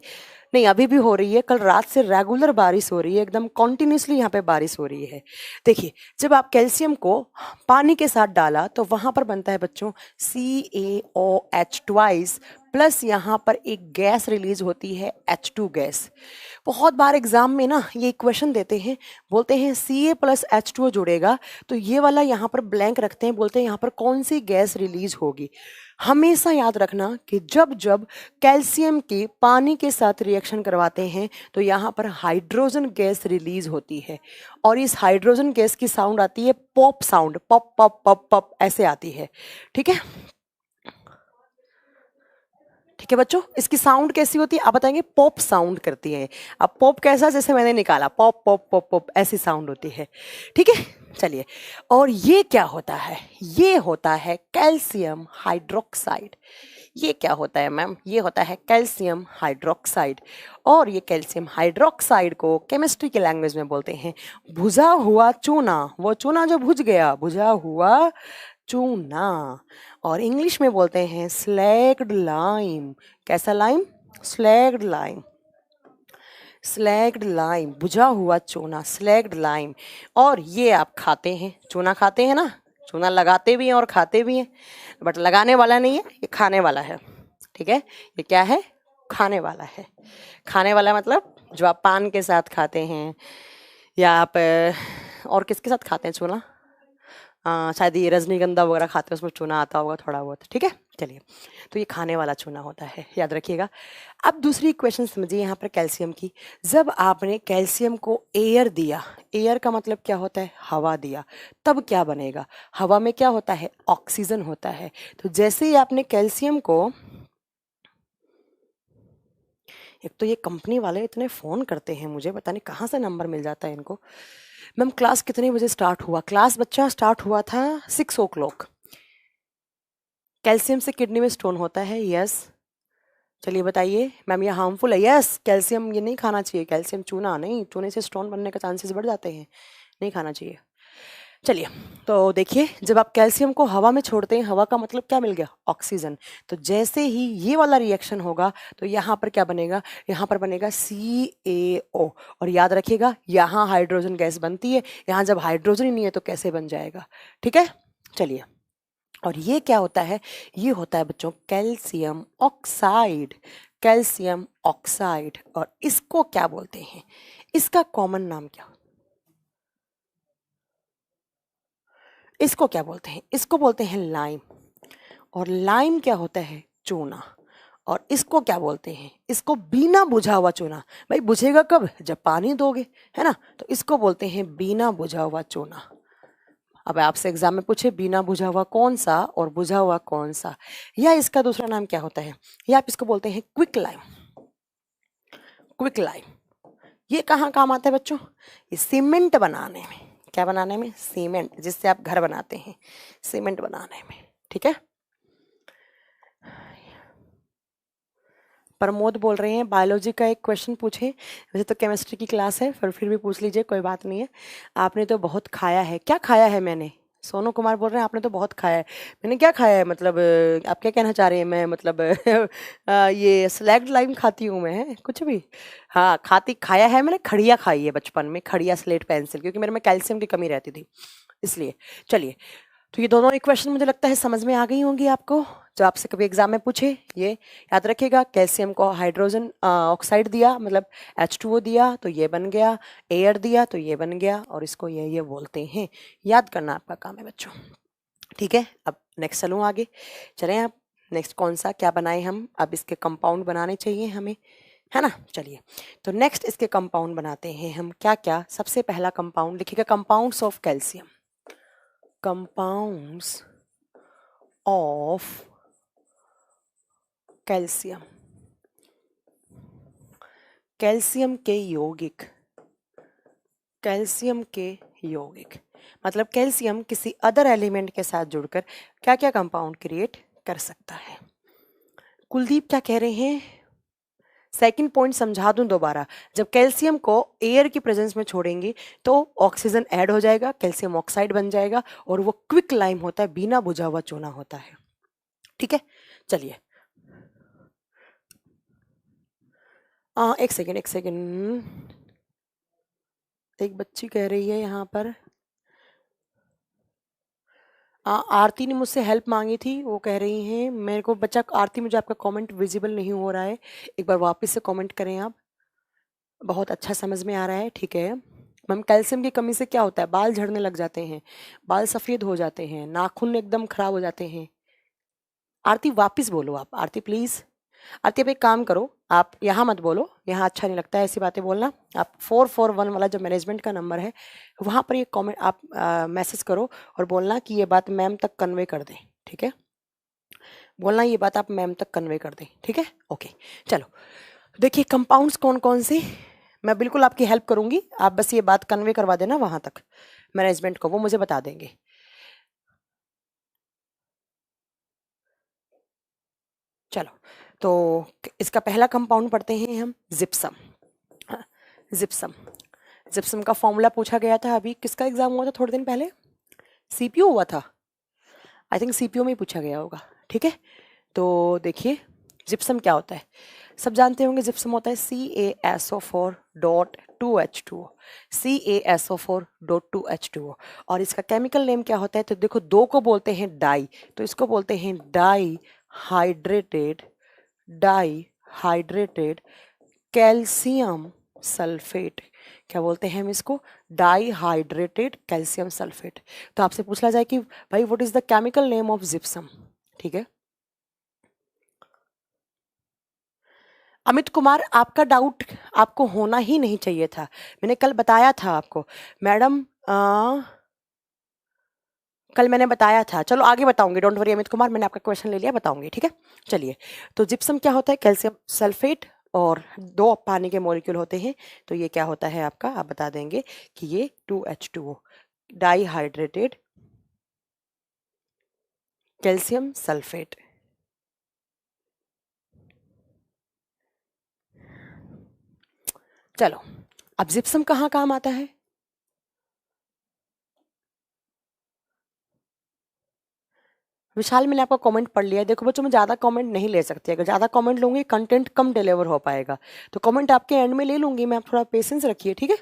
नहीं अभी भी हो रही है, कल रात से रेगुलर बारिश हो रही है, एकदम कॉन्टिन्यूसली यहाँ पे बारिश हो रही है। देखिए जब आप कैल्शियम को पानी के साथ डाला तो वहां पर बनता है बच्चों CaOH ट्वाइस, प्लस यहाँ पर एक गैस रिलीज होती है H2 गैस। बहुत बार एग्जाम में ना ये क्वेश्चन देते हैं, बोलते हैं Ca प्लस H2O जुड़ेगा, तो ये वाला यहाँ पर ब्लैंक रखते हैं, बोलते हैं यहाँ पर कौन सी गैस रिलीज होगी। हमेशा याद रखना कि जब जब कैल्शियम के पानी के साथ रिएक्शन करवाते हैं तो यहाँ पर हाइड्रोजन गैस रिलीज होती है, और इस हाइड्रोजन गैस की साउंड आती है pop sound, pop pop pop pop ऐसे आती है, ठीक है। ठीक है बच्चों, इसकी साउंड कैसी होती है आप बताएंगे, पॉप साउंड करती है। अब पॉप कैसा, जैसे मैंने निकाला पॉप पॉप पॉप पॉप ऐसी साउंड होती है, ठीक है। चलिए, और ये क्या होता है, ये होता है कैल्शियम हाइड्रोक्साइड। ये क्या होता है मैम, ये होता है कैल्शियम हाइड्रोक्साइड। और ये कैल्शियम हाइड्रोक्साइड को केमिस्ट्री के लैंग्वेज में बोलते हैं भुजा हुआ चूना, वो चूना जो भुज गया, भुजा हुआ चूना। और इंग्लिश में बोलते हैं स्लैग्ड लाइम। कैसा lime, slagged lime, slagged lime, बुझा हुआ चूना, स्लैग्ड लाइम। और ये आप खाते हैं, चूना खाते हैं ना, चूना लगाते भी हैं और खाते भी हैं, बट लगाने वाला नहीं है, ये खाने वाला है, ठीक है। ये क्या है, खाने वाला है। खाने वाला मतलब जो आप पान के साथ खाते हैं, या आप और किसके साथ खाते हैं चूना, शायद ये रजनीगंधा वगैरह खाते हैं, उसमें चूना आता होगा थोड़ा बहुत, ठीक है। चलिए, तो ये खाने वाला चूना होता है, याद रखिएगा। अब दूसरी क्वेश्चन समझिए यहाँ पर कैल्शियम की। जब आपने कैल्शियम को एयर दिया, एयर का मतलब क्या होता है, हवा दिया, तब क्या बनेगा, हवा में क्या होता है, ऑक्सीजन होता है। तो जैसे ही आपने कैल्शियम को, एक तो ये कंपनी वाले इतने फ़ोन करते हैं मुझे, पता नहीं कहाँ से नंबर मिल जाता है इनको। मैम क्लास कितने बजे स्टार्ट हुआ, क्लास बच्चा स्टार्ट हुआ था 6 o'clock। कैल्शियम से किडनी में स्टोन होता है, यस। चलिए बताइए मैम ये हार्मफुल है, यस। कैल्शियम ये नहीं खाना चाहिए, कैल्शियम चूना नहीं, चूने से स्टोन बनने का चांसेस बढ़ जाते हैं, नहीं खाना चाहिए। चलिए, तो देखिए जब आप कैल्शियम को हवा में छोड़ते हैं, हवा का मतलब क्या मिल गया, ऑक्सीजन। तो जैसे ही ये वाला रिएक्शन होगा तो यहाँ पर क्या बनेगा, यहाँ पर बनेगा CaO। और याद रखिएगा यहाँ हाइड्रोजन गैस बनती है, यहाँ जब हाइड्रोजन ही नहीं है तो कैसे बन जाएगा, ठीक है। चलिए, और ये क्या होता है, ये होता है बच्चों कैल्शियम ऑक्साइड, कैल्शियम ऑक्साइड। और इसको क्या बोलते हैं, इसका कॉमन नाम क्या, इसको क्या बोलते हैं, इसको बोलते हैं लाइम। और लाइम क्या होता है, चूना। और इसको क्या बोलते हैं, इसको बिना बुझा हुआ चूना। भाई बुझेगा कब, जब पानी दोगे, है ना, तो इसको बोलते हैं बिना बुझा हुआ चूना। अब आपसे एग्जाम में पूछे बिना बुझा हुआ कौन सा और बुझा हुआ कौन सा, या इसका दूसरा नाम क्या होता है, या आप इसको बोलते हैं क्विक लाइम। क्विक लाइम ये कहाँ काम आता है बच्चों, ये सीमेंट बनाने में। क्या बनाने में, सीमेंट, जिससे आप घर बनाते हैं, सीमेंट बनाने में, ठीक है। प्रमोद बोल रहे हैं बायोलॉजी का एक क्वेश्चन पूछे, वैसे तो केमिस्ट्री की क्लास है फिर भी पूछ लीजिए, कोई बात नहीं है। आपने तो बहुत खाया है, क्या खाया है मैंने, सोनू कुमार बोल रहे हैं आपने तो बहुत खाया है, मैंने क्या खाया है, मतलब आप क्या कहना चाह रहे हैं, मैं मतलब ये स्लैग्ड लाइम खाती हूँ मैं, कुछ भी। हाँ खाती, खाया है मैंने, खड़िया खाई है बचपन में, खड़िया स्लेट पेंसिल, क्योंकि मेरे में कैल्शियम की कमी रहती थी इसलिए। चलिए, तो ये दोनों इक्वेशन मुझे लगता है समझ में आ गई होंगी आपको, जो आपसे कभी एग्जाम में पूछे। ये याद रखिएगा, कैल्शियम को हाइड्रोजन ऑक्साइड दिया, मतलब H2O दिया तो ये बन गया, एयर दिया तो ये बन गया, और इसको ये बोलते हैं। याद करना आपका काम है बच्चों, ठीक है। अब नेक्स्ट चलूँ आगे, चलें आप। नेक्स्ट कौन सा क्या बनाए हम, अब इसके कंपाउंड बनाने चाहिए हमें, है ना। चलिए, तो नेक्स्ट इसके कंपाउंड बनाते हैं हम। क्या क्या, सबसे पहला कंपाउंड लिखिएगा, compounds of calcium. Compounds of calcium, calcium के यौगिक, कैल्शियम के यौगिक मतलब कैल्शियम किसी अदर एलिमेंट के साथ जुड़कर क्या क्या कंपाउंड क्रिएट कर सकता है। कुलदीप क्या कह रहे हैं, सेकंड पॉइंट समझा दूं दोबारा। जब कैल्शियम को एयर की प्रेजेंस में छोड़ेंगे तो ऑक्सीजन ऐड हो जाएगा, कैल्शियम ऑक्साइड बन जाएगा, और वो क्विक लाइम होता है, बिना बुझा हुआ चूना होता है, ठीक है। चलिए, एक सेकेंड, एक बच्ची कह रही है यहाँ पर, आरती ने मुझसे हेल्प मांगी थी, वो कह रही हैं मेरे को बच्चा, आरती मुझे आपका कमेंट विजिबल नहीं हो रहा है, एक बार वापस से कमेंट करें आप। बहुत अच्छा समझ में आ रहा है, ठीक है। मैम, कैल्शियम की कमी से क्या होता है, बाल झड़ने लग जाते हैं, बाल सफ़ेद हो जाते हैं, नाखून एकदम खराब हो जाते हैं। आरती वापस बोलो आप, आरती प्लीज़। आरती आप एक काम करो, आप यहाँ मत बोलो, यहाँ अच्छा नहीं लगता है ऐसी बातें बोलना। आप 441 वाला जो मैनेजमेंट का नंबर है, वहाँ पर ये कमेंट आप मैसेज करो और बोलना कि ये बात मैम तक कन्वे कर दें, ठीक है। बोलना ये बात आप मैम तक कन्वे कर दें, ठीक है। ओके, चलो देखिए कंपाउंड्स कौन कौन से, मैं बिल्कुल आपकी हेल्प करूंगी, आप बस ये बात कन्वे करवा देना वहां तक मैनेजमेंट को, वो मुझे बता देंगे। चलो, तो इसका पहला कंपाउंड पढ़ते हैं हम, जिप्सम। हाँ, जिप्सम, जिप्सम का फॉर्मूला पूछा गया था, अभी किसका एग्जाम हुआ था थोड़े दिन पहले, सीपीयू हुआ था, आई थिंक सीपीयू में ही पूछा गया होगा, ठीक है। तो देखिए जिप्सम क्या होता है, सब जानते होंगे जिप्सम होता है CaSO4.2H2O, CaSO4.2H2O, और इसका केमिकल नेम क्या होता है, तो देखो दो को बोलते हैं डाई, तो इसको बोलते हैं dihydrated, dihydrated calcium sulphate. क्या बोलते हैं हम इसको, डाई हाइड्रेटेड कैल्शियम सल्फेट। तो आपसे पूछा जाए कि भाई what is the chemical name of gypsum, ठीक है। अमित कुमार, आपका डाउट आपको होना ही नहीं चाहिए था, मैंने कल बताया था आपको मैडम, कल मैंने बताया था। चलो आगे बताऊंगी, डोंट वरी अमित कुमार, मैंने आपका क्वेश्चन ले लिया, बताऊंगी, ठीक है। चलिए, तो जिप्सम क्या होता है, कैल्शियम सल्फेट, और दो पानी के मॉलिक्यूल होते हैं, तो ये क्या होता है आपका, आप बता देंगे कि ये 2H2O, die hydrated calcium sulphate. चलो, अब जिप्सम कहाँ काम आता है, विशाल मैंने आपका कमेंट पढ़ लिया है। देखो बच्चों, मैं ज़्यादा कमेंट नहीं ले सकती, अगर ज़्यादा कमेंट लूंगी कंटेंट कम डिलीवर हो पाएगा, तो कमेंट आपके एंड में ले लूंगी मैं, आप थोड़ा पेशेंस रखिए, ठीक है।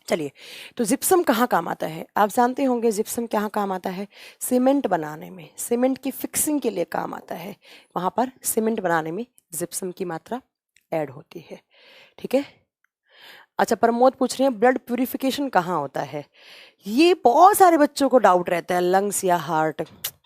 चलिए, तो जिप्सम कहाँ काम आता है, आप जानते होंगे जिप्सम कहाँ काम आता है, सीमेंट बनाने में, सीमेंट की फिक्सिंग के लिए काम आता है, वहाँ पर सीमेंट बनाने में जिप्सम की मात्रा ऐड होती है, ठीक है। अच्छा, प्रमोद पूछ रहे हैं ब्लड प्यूरिफिकेशन कहाँ होता है, ये बहुत सारे बच्चों को डाउट रहता है, लंग्स या हार्ट,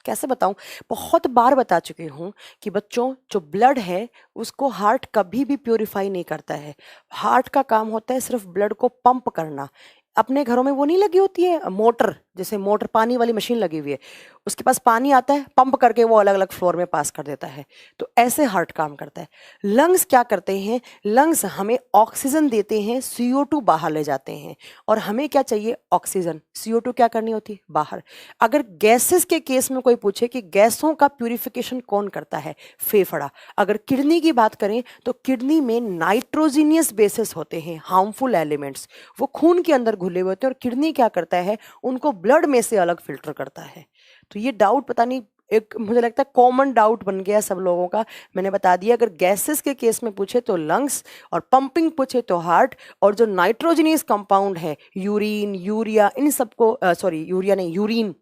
कैसे बताऊं, बहुत बार बता चुकी हूँ कि बच्चों जो ब्लड है उसको हार्ट कभी भी प्योरीफाई नहीं करता है, हार्ट का काम होता है सिर्फ ब्लड को पंप करना। अपने घरों में वो नहीं लगी होती है मोटर, जैसे मोटर पानी वाली मशीन लगी हुई है, उसके पास पानी आता है, पंप करके वो अलग अलग फ्लोर में पास कर देता है, तो ऐसे हार्ट काम करता है। लंग्स क्या करते हैं, लंग्स हमें ऑक्सीजन देते हैं, CO2 बाहर ले जाते हैं, और हमें क्या चाहिए, ऑक्सीजन, CO2 क्या करनी होती है, बाहर। अगर गैसेस के केस में कोई पूछे कि गैसों का प्यूरिफिकेशन कौन करता है, फेफड़ा। अगर किडनी की बात करें तो किडनी में नाइट्रोजीनियस बेसिस होते हैं, हार्मफुल एलिमेंट्स, वो खून के अंदर घुले हुए होते हैं, और किडनी क्या करता है, उनको ब्लड में से अलग फिल्टर करता है। तो ये डाउट पता नहीं, एक मुझे लगता है कॉमन डाउट बन गया सब लोगों का, मैंने बता दिया। अगर गैसेस के केस में पूछे तो लंग्स, और पंपिंग पूछे तो हार्ट, और जो नाइट्रोजनियस कंपाउंड है यूरिन, यूरिया, इन सबको, सॉरी यूरिया नहीं, यूरिन,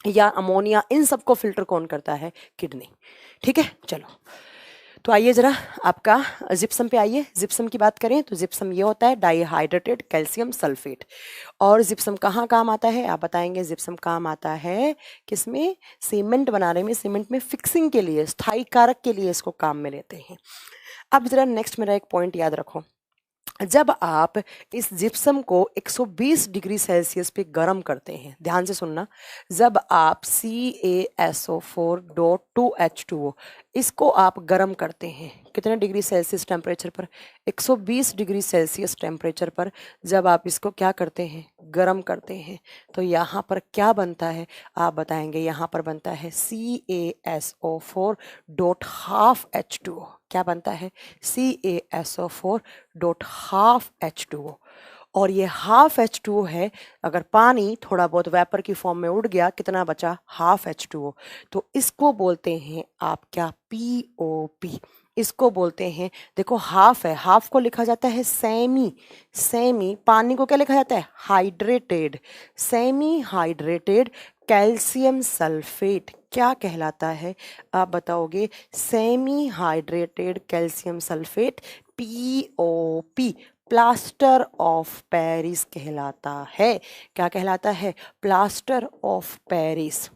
या अमोनिया, इन सबको फिल्टर कौन करता है? किडनी। ठीक है, चलो तो आइए जरा आपका जिप्सम पे आइए। जिप्सम की बात करें तो जिप्सम ये होता है डाइहाइड्रेटेड कैल्शियम सल्फेट। और जिप्सम कहाँ काम आता है आप बताएंगे? जिप्सम काम आता है किसमें? सीमेंट बनाने में, सीमेंट में फिक्सिंग के लिए, स्थायी कारक के लिए इसको काम में लेते हैं। अब जरा नेक्स्ट मेरा एक पॉइंट याद रखो, जब आप इस जिप्सम को 120 डिग्री सेल्सियस पे गर्म करते हैं, ध्यान से सुनना, जब आप CaSO4.2H2O इसको आप गर्म करते हैं, कितने डिग्री सेल्सियस टेम्परेचर पर? 120 डिग्री सेल्सियस टेम्परेचर पर जब आप इसको क्या करते हैं? गर्म करते हैं, तो यहाँ पर क्या बनता है आप बताएंगे? यहाँ पर बनता है CaSO4.12H2O। क्या बनता है? CaSO4.12H2O। और ये हाफ H2O है, अगर पानी थोड़ा बहुत वेपर की फॉर्म में उड़ गया, कितना बचा? Half H2O। तो इसको बोलते हैं आप क्या? POP। इसको बोलते हैं, देखो हाफ है, हाफ को लिखा जाता है सेमी। सेमी पानी को क्या लिखा जाता है? Hydrated. Semi hydrated calcium sulphate क्या कहलाता है आप बताओगे? Semi hydrated calcium sulphate, POP, plaster of Paris कहलाता है। क्या कहलाता है? Plaster of Paris.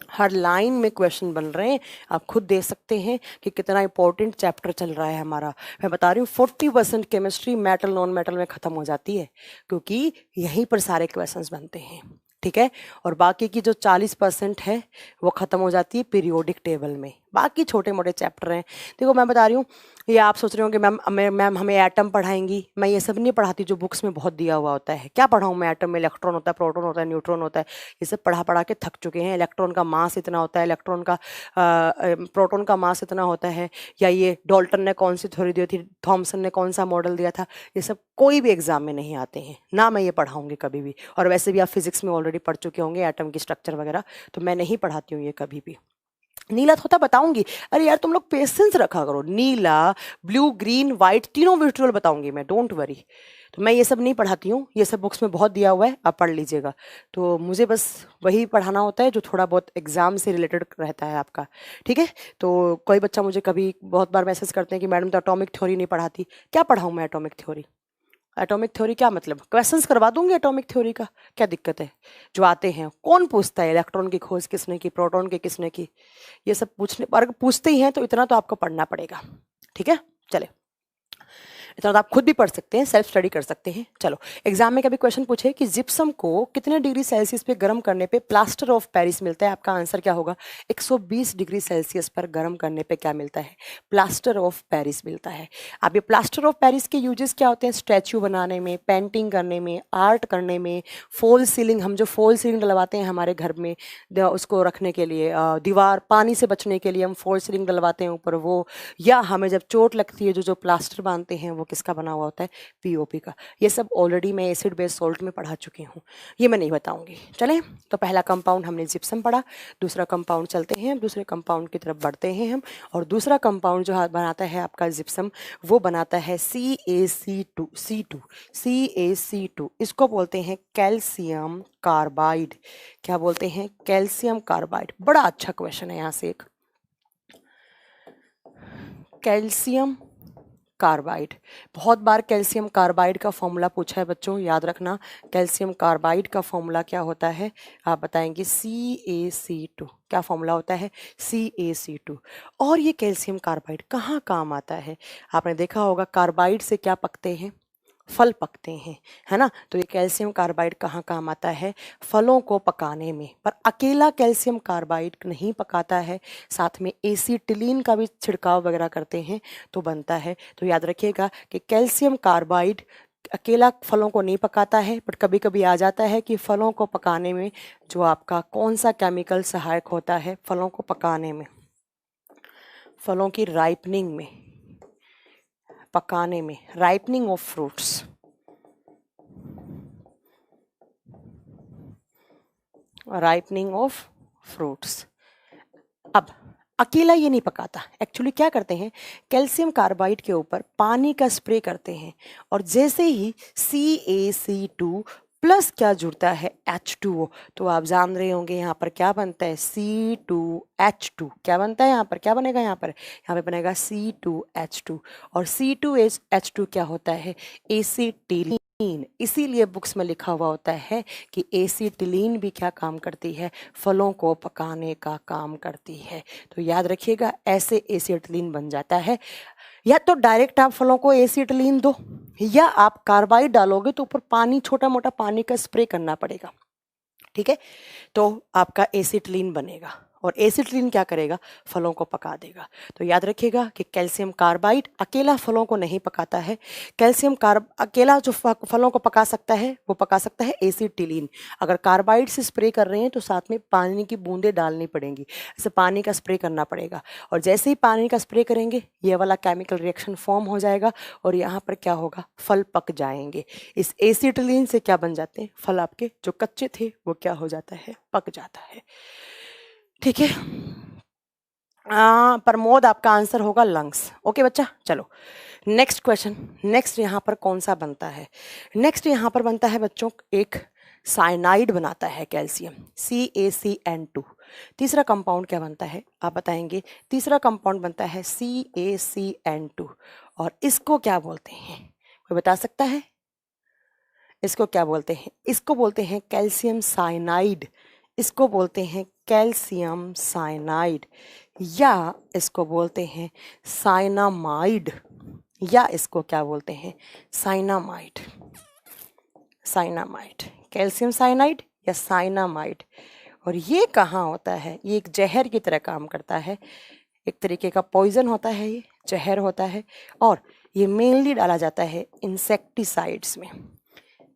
Her line में क्वेश्चन बन रहे हैं, आप खुद देख सकते हैं कि कितना इंपॉर्टेंट चैप्टर चल रहा है हमारा। मैं बता रही हूँ 40% केमिस्ट्री मेटल नॉन मेटल में खत्म हो जाती है, क्योंकि यहीं पर सारे क्वेश्चंस बनते हैं। ठीक है, और बाकी की जो 40% है वो खत्म हो जाती है पीरियोडिक टेबल में। बाकी छोटे मोटे चैप्टर हैं। देखो मैं बता रही हूँ, ये आप सोच रहे होंगे मैम हमें एटम पढ़ाएंगी। मैं ये सब नहीं पढ़ाती जो बुक्स में बहुत दिया हुआ होता है। क्या पढ़ाऊँ मैं? एटम में इलेक्ट्रॉन होता है, प्रोटॉन होता है, न्यूट्रॉन होता है, ये सब पढ़ा पढ़ा के थक चुके हैं। इलेक्ट्रॉन का मास इतना होता है, प्रोटॉन का मास इतना होता है, या ये डाल्टन ने कौन सी थ्योरी दी थी, थॉमसन ने कौन सा मॉडल दिया था, ये सब कोई भी एग्जाम में नहीं आते हैं, ना मैं ये पढ़ाऊंगी कभी भी। और वैसे भी आप फिजिक्स में ऑलरेडी पढ़ चुके होंगे एटम की स्ट्रक्चर वगैरह, तो मैं नहीं पढ़ाती हूँ ये कभी भी। नीला होता बताऊंगी, अरे यार तुम लोग पेशेंस रखा करो। नीला, ब्लू, ग्रीन, व्हाइट तीनों विजुअल बताऊंगी मैं, डोंट वरी। तो मैं ये सब नहीं पढ़ाती हूँ, ये सब बुक्स में बहुत दिया हुआ है, आप पढ़ लीजिएगा। तो मुझे बस वही पढ़ाना होता है जो थोड़ा बहुत एग्जाम से रिलेटेड रहता है आपका। ठीक है, तो कोई बच्चा मुझे कभी बहुत बार मैसेज करते हैं कि मैडम तो एटॉमिक थ्योरी नहीं पढ़ाती। क्या पढ़ाऊँ मैं एटॉमिक थ्योरी? एटॉमिक थ्योरी क्या मतलब? क्वेश्चंस करवा दूंगी एटॉमिक थ्योरी का, क्या दिक्कत है? जो आते हैं कौन पूछता है? इलेक्ट्रॉन की खोज किसने की, प्रोटॉन की किसने की, ये सब पूछने पर पूछते ही हैं, तो इतना तो आपको पढ़ना पड़ेगा। ठीक है, चले, इतना तो आप खुद भी पढ़ सकते हैं, सेल्फ स्टडी कर सकते हैं। चलो, एग्जाम में कभी क्वेश्चन पूछे कि जिप्सम को कितने डिग्री सेल्सियस पे गर्म करने पे प्लास्टर ऑफ पेरिस मिलता है, आपका आंसर क्या होगा? 120 डिग्री सेल्सियस पर गर्म करने पे क्या मिलता है? प्लास्टर ऑफ पेरिस मिलता है। अब ये प्लास्टर ऑफ पेरिस के यूजेस क्या होते हैं? स्टैचू बनाने में, पेंटिंग करने में, आर्ट करने में, फॉल सीलिंग, हम जो फॉल सीलिंग डलवाते हैं हमारे घर में, उसको रखने के लिए, दीवार पानी से बचने के लिए हम फॉल सीलिंग डलवाते हैं ऊपर वो, या हमें जब चोट लगती है जो प्लास्टर बांधते हैं वो किसका बना हुआ होता है? POP का। ये सब ऑलरेडी मैं एसिड बेस सॉल्ट में पढ़ा चुकी हूँ, ये मैं नहीं बताऊंगी। चलें, तो पहला कंपाउंड हमने जिप्सम पढ़ा, दूसरा कंपाउंड चलते हैं, दूसरे कंपाउंड की तरफ बढ़ते हैं हम। और दूसरा कंपाउंड जो बनाता है आपका जिप्सम, वो बनाता है CaC2। इसको बोलते हैं कैल्शियम कार्बाइड। क्या बोलते हैं? Calcium carbide. बड़ा अच्छा क्वेश्चन है यहाँ से एक, कैल्शियम कार्बाइड। बहुत बार कैल्शियम कार्बाइड का फॉर्मूला पूछा है बच्चों, याद रखना। कैल्शियम कार्बाइड का फॉर्मूला क्या होता है आप बताएंगे? CaC2। क्या फॉर्मूला होता है? CaC2। और ये कैल्शियम कार्बाइड कहाँ काम आता है? आपने देखा होगा कार्बाइड से क्या पकते हैं? फल पकते हैं, है ना। तो ये कैल्शियम कार्बाइड कहाँ काम आता है? फलों को पकाने में। पर अकेला कैल्शियम कार्बाइड नहीं पकाता है, साथ में एसीटिलीन का भी छिड़काव वगैरह करते हैं तो बनता है। तो याद रखिएगा कि कैल्शियम कार्बाइड अकेला फलों को नहीं पकाता है, बट कभी कभी आ जाता है कि फलों को पकाने में जो आपका कौन सा केमिकल सहायक होता है फलों को पकाने में? फलों की राइपनिंग में, पकाने में, ripening of fruits, ripening of fruits. अब अकेला ये नहीं पकाता, एक्चुअली क्या करते हैं? कैल्शियम कार्बाइड के ऊपर पानी का स्प्रे करते हैं, और जैसे ही CaC2 प्लस क्या जुड़ता है H2O। तो आप जान रहे होंगे यहाँ पर क्या बनता है C2H2। क्या बनता है यहाँ पर, क्या बनेगा यहाँ पे बनेगा C2H2। और C2H2 क्या होता है, एसिटिलीन। इसीलिए बुक्स में लिखा हुआ होता है कि एसिटिलीन भी क्या काम करती है, फलों को पकाने का काम करती है। तो याद रखिएगा, ऐसे एसिटिलीन बन जाता है। या तो डायरेक्ट आप फलों को एसिटिलीन दो, या आप कार्बाइड डालोगे तो ऊपर पानी, छोटा मोटा पानी का स्प्रे करना पड़ेगा, ठीक है। तो आपका एसिटिलीन बनेगा, और एसिटिलीन क्या करेगा, फलों को पका देगा। तो याद रखिएगा कि कैल्शियम कार्बाइड अकेला फलों को नहीं पकाता है। कैल्शियम कार्ब अकेला जो फलों को पका सकता है वो पका सकता है एसिटिलीन। अगर कार्बाइड से स्प्रे कर रहे हैं तो साथ में पानी की बूंदें डालनी पड़ेंगी, ऐसे पानी का स्प्रे करना पड़ेगा। और जैसे ही पानी का स्प्रे करेंगे ये वाला केमिकल रिएक्शन फॉर्म हो जाएगा, और यहाँ पर क्या होगा, फल पक जाएंगे। इस एसिटिलीन से क्या बन जाते हैं, फल आपके जो कच्चे थे वो क्या हो जाता है, पक जाता है, ठीक है। प्रमोद आपका आंसर होगा लंग्स। ओके बच्चा, चलो नेक्स्ट क्वेश्चन। नेक्स्ट यहाँ पर कौन सा बनता है, नेक्स्ट यहाँ पर बनता है बच्चों एक साइनाइड बनाता है कैल्शियम, CaCN2। तीसरा कंपाउंड क्या बनता है आप बताएंगे, तीसरा कंपाउंड बनता है CaCN2। और इसको क्या बोलते हैं, कोई बता सकता है, इसको क्या बोलते हैं, इसको बोलते हैं कैल्शियम साइनाइड, इसको बोलते हैं कैल्शियम साइनाइड, या इसको बोलते हैं साइनामाइड, या इसको क्या बोलते हैं, साइनामाइड। साइनामाइड, कैल्शियम साइनाइड या साइनामाइड। और ये कहाँ होता है, ये एक जहर की तरह काम करता है, एक तरीके का पॉइजन होता है, ये जहर होता है। और ये मेनली डाला जाता है इंसेक्टिसाइड्स में।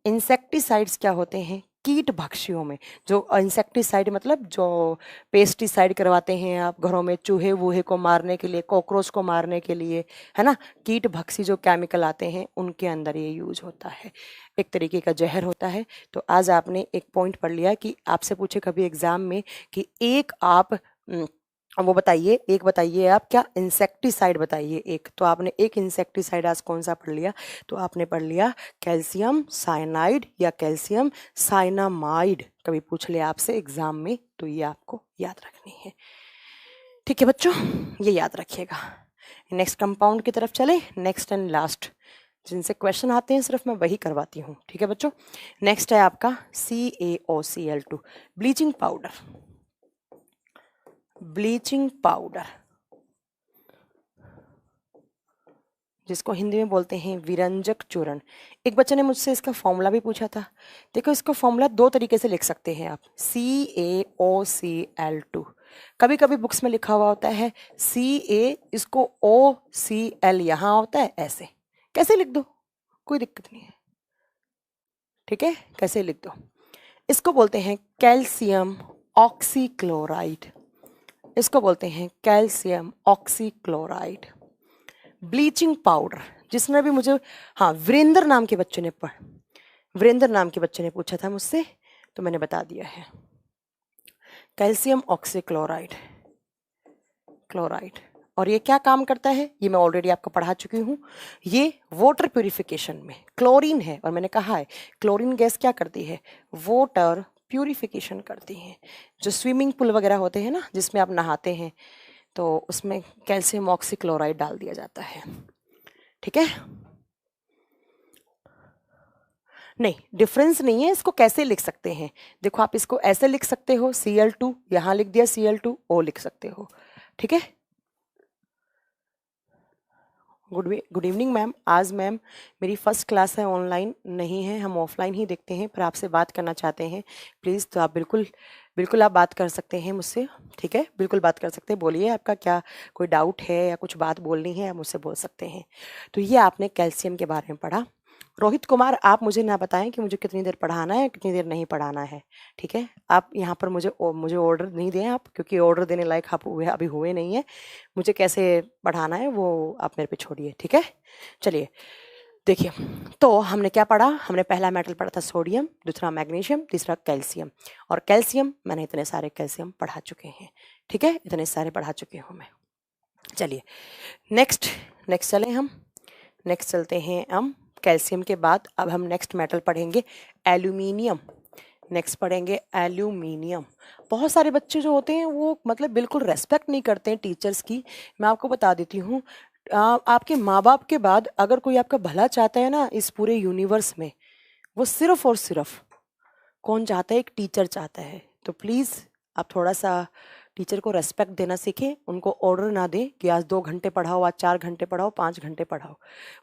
इंसेक्टिसाइड्स क्या होते हैं, कीट भक्षियों में। जो इंसेक्टिसाइड मतलब जो पेस्टिसाइड करवाते हैं आप घरों में चूहे वूहे को मारने के लिए, कॉकरोच को मारने के लिए, है ना, कीट भक्षी जो केमिकल आते हैं उनके अंदर ये यूज होता है, एक तरीके का जहर होता है। तो आज आपने एक पॉइंट पढ़ लिया कि आपसे पूछे कभी एग्जाम में कि एक आप वो बताइए, एक बताइए आप क्या इंसेक्टिसाइड बताइए एक, तो आपने एक इंसेक्टिसाइड आज कौन सा पढ़ लिया, तो आपने पढ़ लिया कैल्शियम साइनाइड या कैल्शियम साइनामाइड। कभी पूछ ले आपसे एग्जाम में तो ये आपको याद रखनी है, ठीक है बच्चों, ये याद रखिएगा। नेक्स्ट कंपाउंड की तरफ चले, नेक्स्ट एंड लास्ट जिनसे क्वेश्चन आते हैं सिर्फ मैं वही करवाती हूँ, ठीक है बच्चों। नेक्स्ट है आपका CaOCl2 bleaching powder. Bleaching powder जिसको हिंदी में बोलते हैं विरंजक चूर्ण। एक बच्चे ने मुझसे इसका फॉर्मूला भी पूछा था। देखो इसका फॉर्मूला दो तरीके से लिख सकते हैं आप, CaOCl2। कभी कभी बुक्स में लिखा हुआ होता है Ca, इसको OCl यहाँ होता है, ऐसे कैसे लिख दो, कोई दिक्कत नहीं है, ठीक है, कैसे लिख दो। इसको बोलते हैं कैल्शियम ऑक्सीक्लोराइड, इसको बोलते हैं कैल्शियम ऑक्सीक्लोराइड। ब्लीचिंग पाउडर, जिसने भी मुझे, हाँ वीरेंद्र नाम के बच्चे ने वीरेंद्र नाम के बच्चे ने पूछा था मुझसे, तो मैंने बता दिया है कैल्शियम ऑक्सीक्लोराइड, क्लोराइड। और ये क्या काम करता है ये मैं ऑलरेडी आपको पढ़ा चुकी हूँ। ये वाटर प्यूरिफिकेशन में, क्लोरीन है और मैंने कहा है क्लोरीन गैस क्या करती है, वाटर प्यूरिफिकेशन करती है। जो स्विमिंग पूल वगैरह होते हैं ना जिसमें आप नहाते हैं, तो उसमें कैल्शियम ऑक्सीक्लोराइड डाल दिया जाता है, ठीक है। नहीं डिफरेंस नहीं है, इसको कैसे लिख सकते हैं, देखो आप इसको ऐसे लिख सकते हो Cl2, यहाँ लिख दिया Cl2O लिख सकते हो, ठीक है। गुड इवनिंग मैम, आज मैम मेरी फर्स्ट क्लास है, ऑनलाइन नहीं है, हम ऑफलाइन ही देखते हैं, पर आपसे बात करना चाहते हैं प्लीज़। तो आप बिल्कुल आप बात कर सकते हैं मुझसे, ठीक है, बिल्कुल बात कर सकते हैं, बोलिए आपका क्या कोई डाउट है या कुछ बात बोलनी है आप मुझसे बोल सकते हैं। तो ये आपने कैल्शियम के बारे में पढ़ा। रोहित कुमार आप मुझे ना बताएं कि मुझे कितनी देर पढ़ाना है कितनी देर नहीं पढ़ाना है, ठीक है। आप यहाँ पर मुझे ऑर्डर नहीं दें आप, क्योंकि ऑर्डर देने लायक आप अभी हुए नहीं है। मुझे कैसे पढ़ाना है वो आप मेरे पे छोड़िए, ठीक है। चलिए देखिए, तो हमने क्या पढ़ा, हमने पहला मेटल पढ़ा था सोडियम, दूसरा मैग्नीशियम, तीसरा कैल्शियम। और कैल्शियम मैंने इतने सारे कैल्शियम पढ़ा चुके हैं, ठीक है, इतने सारे पढ़ा चुके हूँ मैं। चलिए नेक्स्ट चलें हम, नेक्स्ट चलते हैं हम कैल्शियम के बाद अब हम नेक्स्ट मेटल पढ़ेंगे एल्यूमिनियम। नेक्स्ट पढ़ेंगे एल्यूमिनियम। बहुत सारे बच्चे जो होते हैं वो मतलब बिल्कुल रेस्पेक्ट नहीं करते हैं टीचर्स की। मैं आपको बता देती हूँ, आपके माँ बाप के बाद अगर कोई आपका भला चाहता है ना इस पूरे यूनिवर्स में, वो सिर्फ और सिर्फ कौन चाहता है? एक टीचर चाहता है। तो प्लीज़ आप थोड़ा सा टीचर को रेस्पेक्ट देना सीखें, उनको ऑर्डर ना दें कि आज 2 घंटे पढ़ाओ, आज 4 घंटे पढ़ाओ, 5 घंटे पढ़ाओ।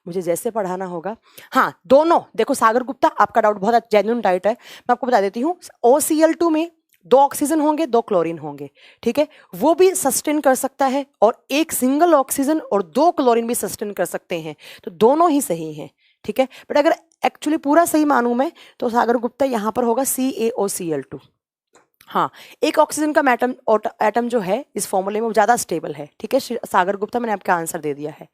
मुझे जैसे पढ़ाना होगा। हाँ, दोनों देखो, सागर गुप्ता आपका डाउट बहुत जेन्युइन डाउट है, मैं आपको बता देती हूँ। OCl2 में 2 ऑक्सीजन होंगे, 2 क्लोरीन होंगे, ठीक है, वो भी सस्टेन कर सकता है, और एक सिंगल ऑक्सीजन और 2 क्लोरीन भी सस्टेन कर सकते हैं, तो दोनों ही सही हैं, ठीक है। बट अगर एक्चुअली पूरा सही मानूं मैं तो सागर गुप्ता यहाँ पर होगा CaOCl2। हाँ, एक ऑक्सीजन का एटम जो है इस फॉर्मूले में वो ज़्यादा स्टेबल है, ठीक है सागर गुप्ता, मैंने आपका आंसर दे दिया है,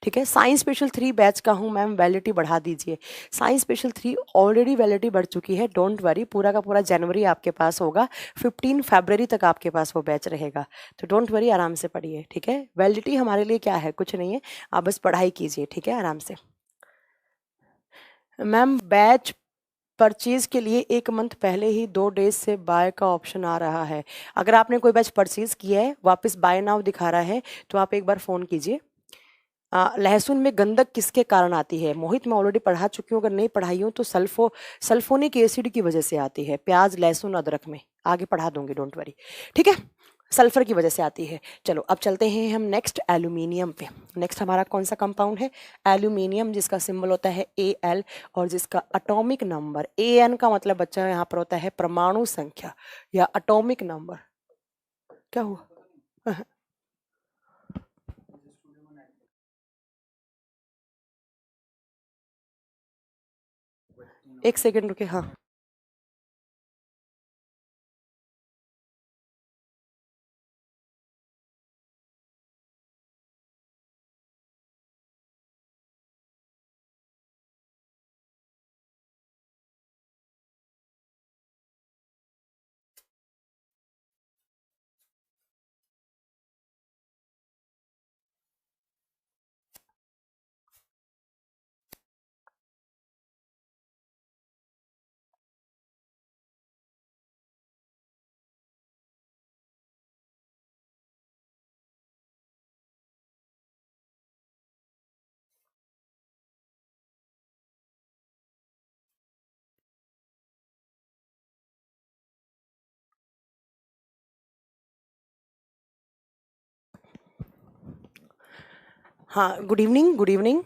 ठीक है। साइंस स्पेशल 3 बैच का हूँ मैम, वैलिडिटी बढ़ा दीजिए। साइंस स्पेशल 3 ऑलरेडी वैलिडिटी बढ़ चुकी है, डोंट वरी, पूरा का पूरा जनवरी आपके पास होगा, 15 फरवरी तक आपके पास वो बैच रहेगा, तो डोंट वरी, आराम से पढ़िए, ठीक है। वैलिडिटी हमारे लिए क्या है? कुछ नहीं है, आप बस पढ़ाई कीजिए, ठीक है, आराम से। मैम बैच परचेज के लिए 1 मंथ पहले ही 2 डेज से बाय का ऑप्शन आ रहा है। अगर आपने कोई बैच परचेज किया है, वापस बाय नाउ दिखा रहा है, तो आप एक बार फ़ोन कीजिए। लहसुन में गंधक किसके कारण आती है? मोहित, मैं ऑलरेडी पढ़ा चुकी हूँ, अगर नहीं पढ़ाई हूँ तो सल्फोनिक एसिड की वजह से आती है, प्याज लहसुन अदरक में, आगे पढ़ा दूंगी, डोंट वरी, ठीक है। सल्फर की वजह से आती है। चलो अब चलते हैं हम नेक्स्ट एल्यूमिनियम पे। नेक्स्ट हमारा कौन सा कंपाउंड है? एल्यूमिनियम, जिसका सिंबल होता है Al, और जिसका एटॉमिक नंबर An का मतलब बच्चा यहाँ पर होता है परमाणु संख्या या एटॉमिक नंबर। क्या हुआ? एक सेकेंड रुके, हाँ। हाँ, गुड इवनिंग, गुड इवनिंग।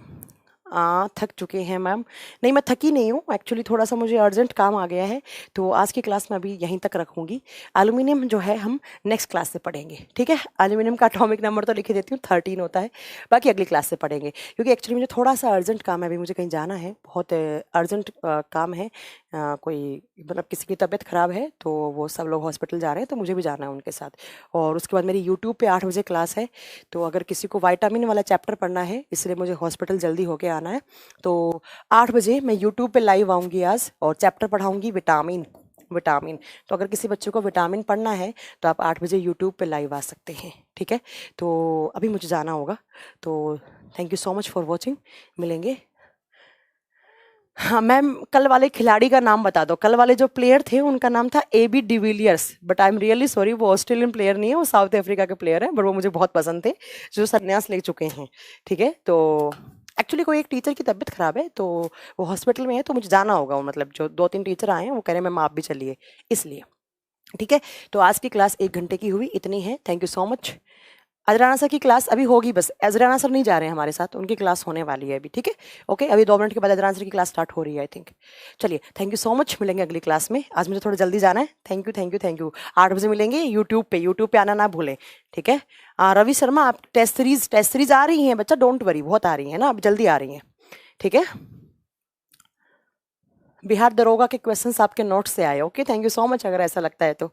थक चुके हैं मैम? नहीं, मैं थकी नहीं हूँ, एक्चुअली थोड़ा सा मुझे अर्जेंट काम आ गया है, तो आज की क्लास में अभी यहीं तक रखूँगी। एल्यूमिनियम जो है हम नेक्स्ट क्लास से पढ़ेंगे, ठीक है। एल्यूमिनियम का एटॉमिक नंबर तो लिख ही देती हूँ, 13 होता है, बाकी अगली क्लास से पढ़ेंगे, क्योंकि एक्चुअली मुझे थोड़ा सा अर्जेंट काम है, अभी मुझे कहीं जाना है, बहुत अर्जेंट काम है। कोई मतलब किसी की तबीयत ख़राब है, तो वो सब लोग हॉस्पिटल जा रहे हैं, तो मुझे भी जाना है उनके साथ। और उसके बाद मेरी यूट्यूब पे 8 बजे क्लास है, तो अगर किसी को विटामिन वाला चैप्टर पढ़ना है, इसलिए मुझे हॉस्पिटल जल्दी होके आना है, तो 8 बजे मैं यूट्यूब पे लाइव आऊँगी आज, और चैप्टर पढ़ाऊँगी विटामिन। विटामिन, तो अगर किसी बच्चे को विटामिन पढ़ना है तो आप 8 बजे यूट्यूब पे लाइव आ सकते हैं, ठीक है। तो अभी मुझे जाना होगा, तो thank you so much for watching, मिलेंगे। हाँ मैम, कल वाले खिलाड़ी का नाम बता दो। कल वाले जो प्लेयर थे उनका नाम था AB de Villiers, but I am really sorry, वो ऑस्ट्रेलियन प्लेयर नहीं है, वो साउथ अफ्रीका के प्लेयर है, बट वो मुझे बहुत पसंद थे, जो संन्यास ले चुके हैं, ठीक है। तो एक्चुअली कोई एक टीचर की तबीयत खराब है, तो वो हॉस्पिटल में है, तो मुझे जाना होगा, मतलब जो 2-3 टीचर आए हैं वो कह रहे हैं मैम आप भी चलिए, इसलिए, ठीक है। तो आज की क्लास 1 घंटे की हुई, इतनी है, thank you so much. Ajrana sir की क्लास अभी होगी, बस अजराना सर नहीं जा रहे हैं हमारे साथ, उनकी क्लास होने वाली है अभी, ठीक है। ओके, अभी 2 मिनट के बाद अजराना सर की क्लास स्टार्ट हो रही है, आई थिंक। चलिए, थैंक यू सो मच, मिलेंगे अगली क्लास में। आज मुझे थोड़ा जल्दी जाना है, thank you thank you thank you. 8 बजे मिलेंगे यूट्यूब पे आना ना भूलें, ठीक है। रवि शर्मा, आप टेस्ट सीरीज आ रही हैं बच्चा, डोंट वरी, बहुत आ रही है ना, अब जल्दी आ रही हैं, ठीक है। बिहार दरोगा के क्वेश्चंस आपके नोट से आए, okay, thank you so much, अगर ऐसा लगता है तो।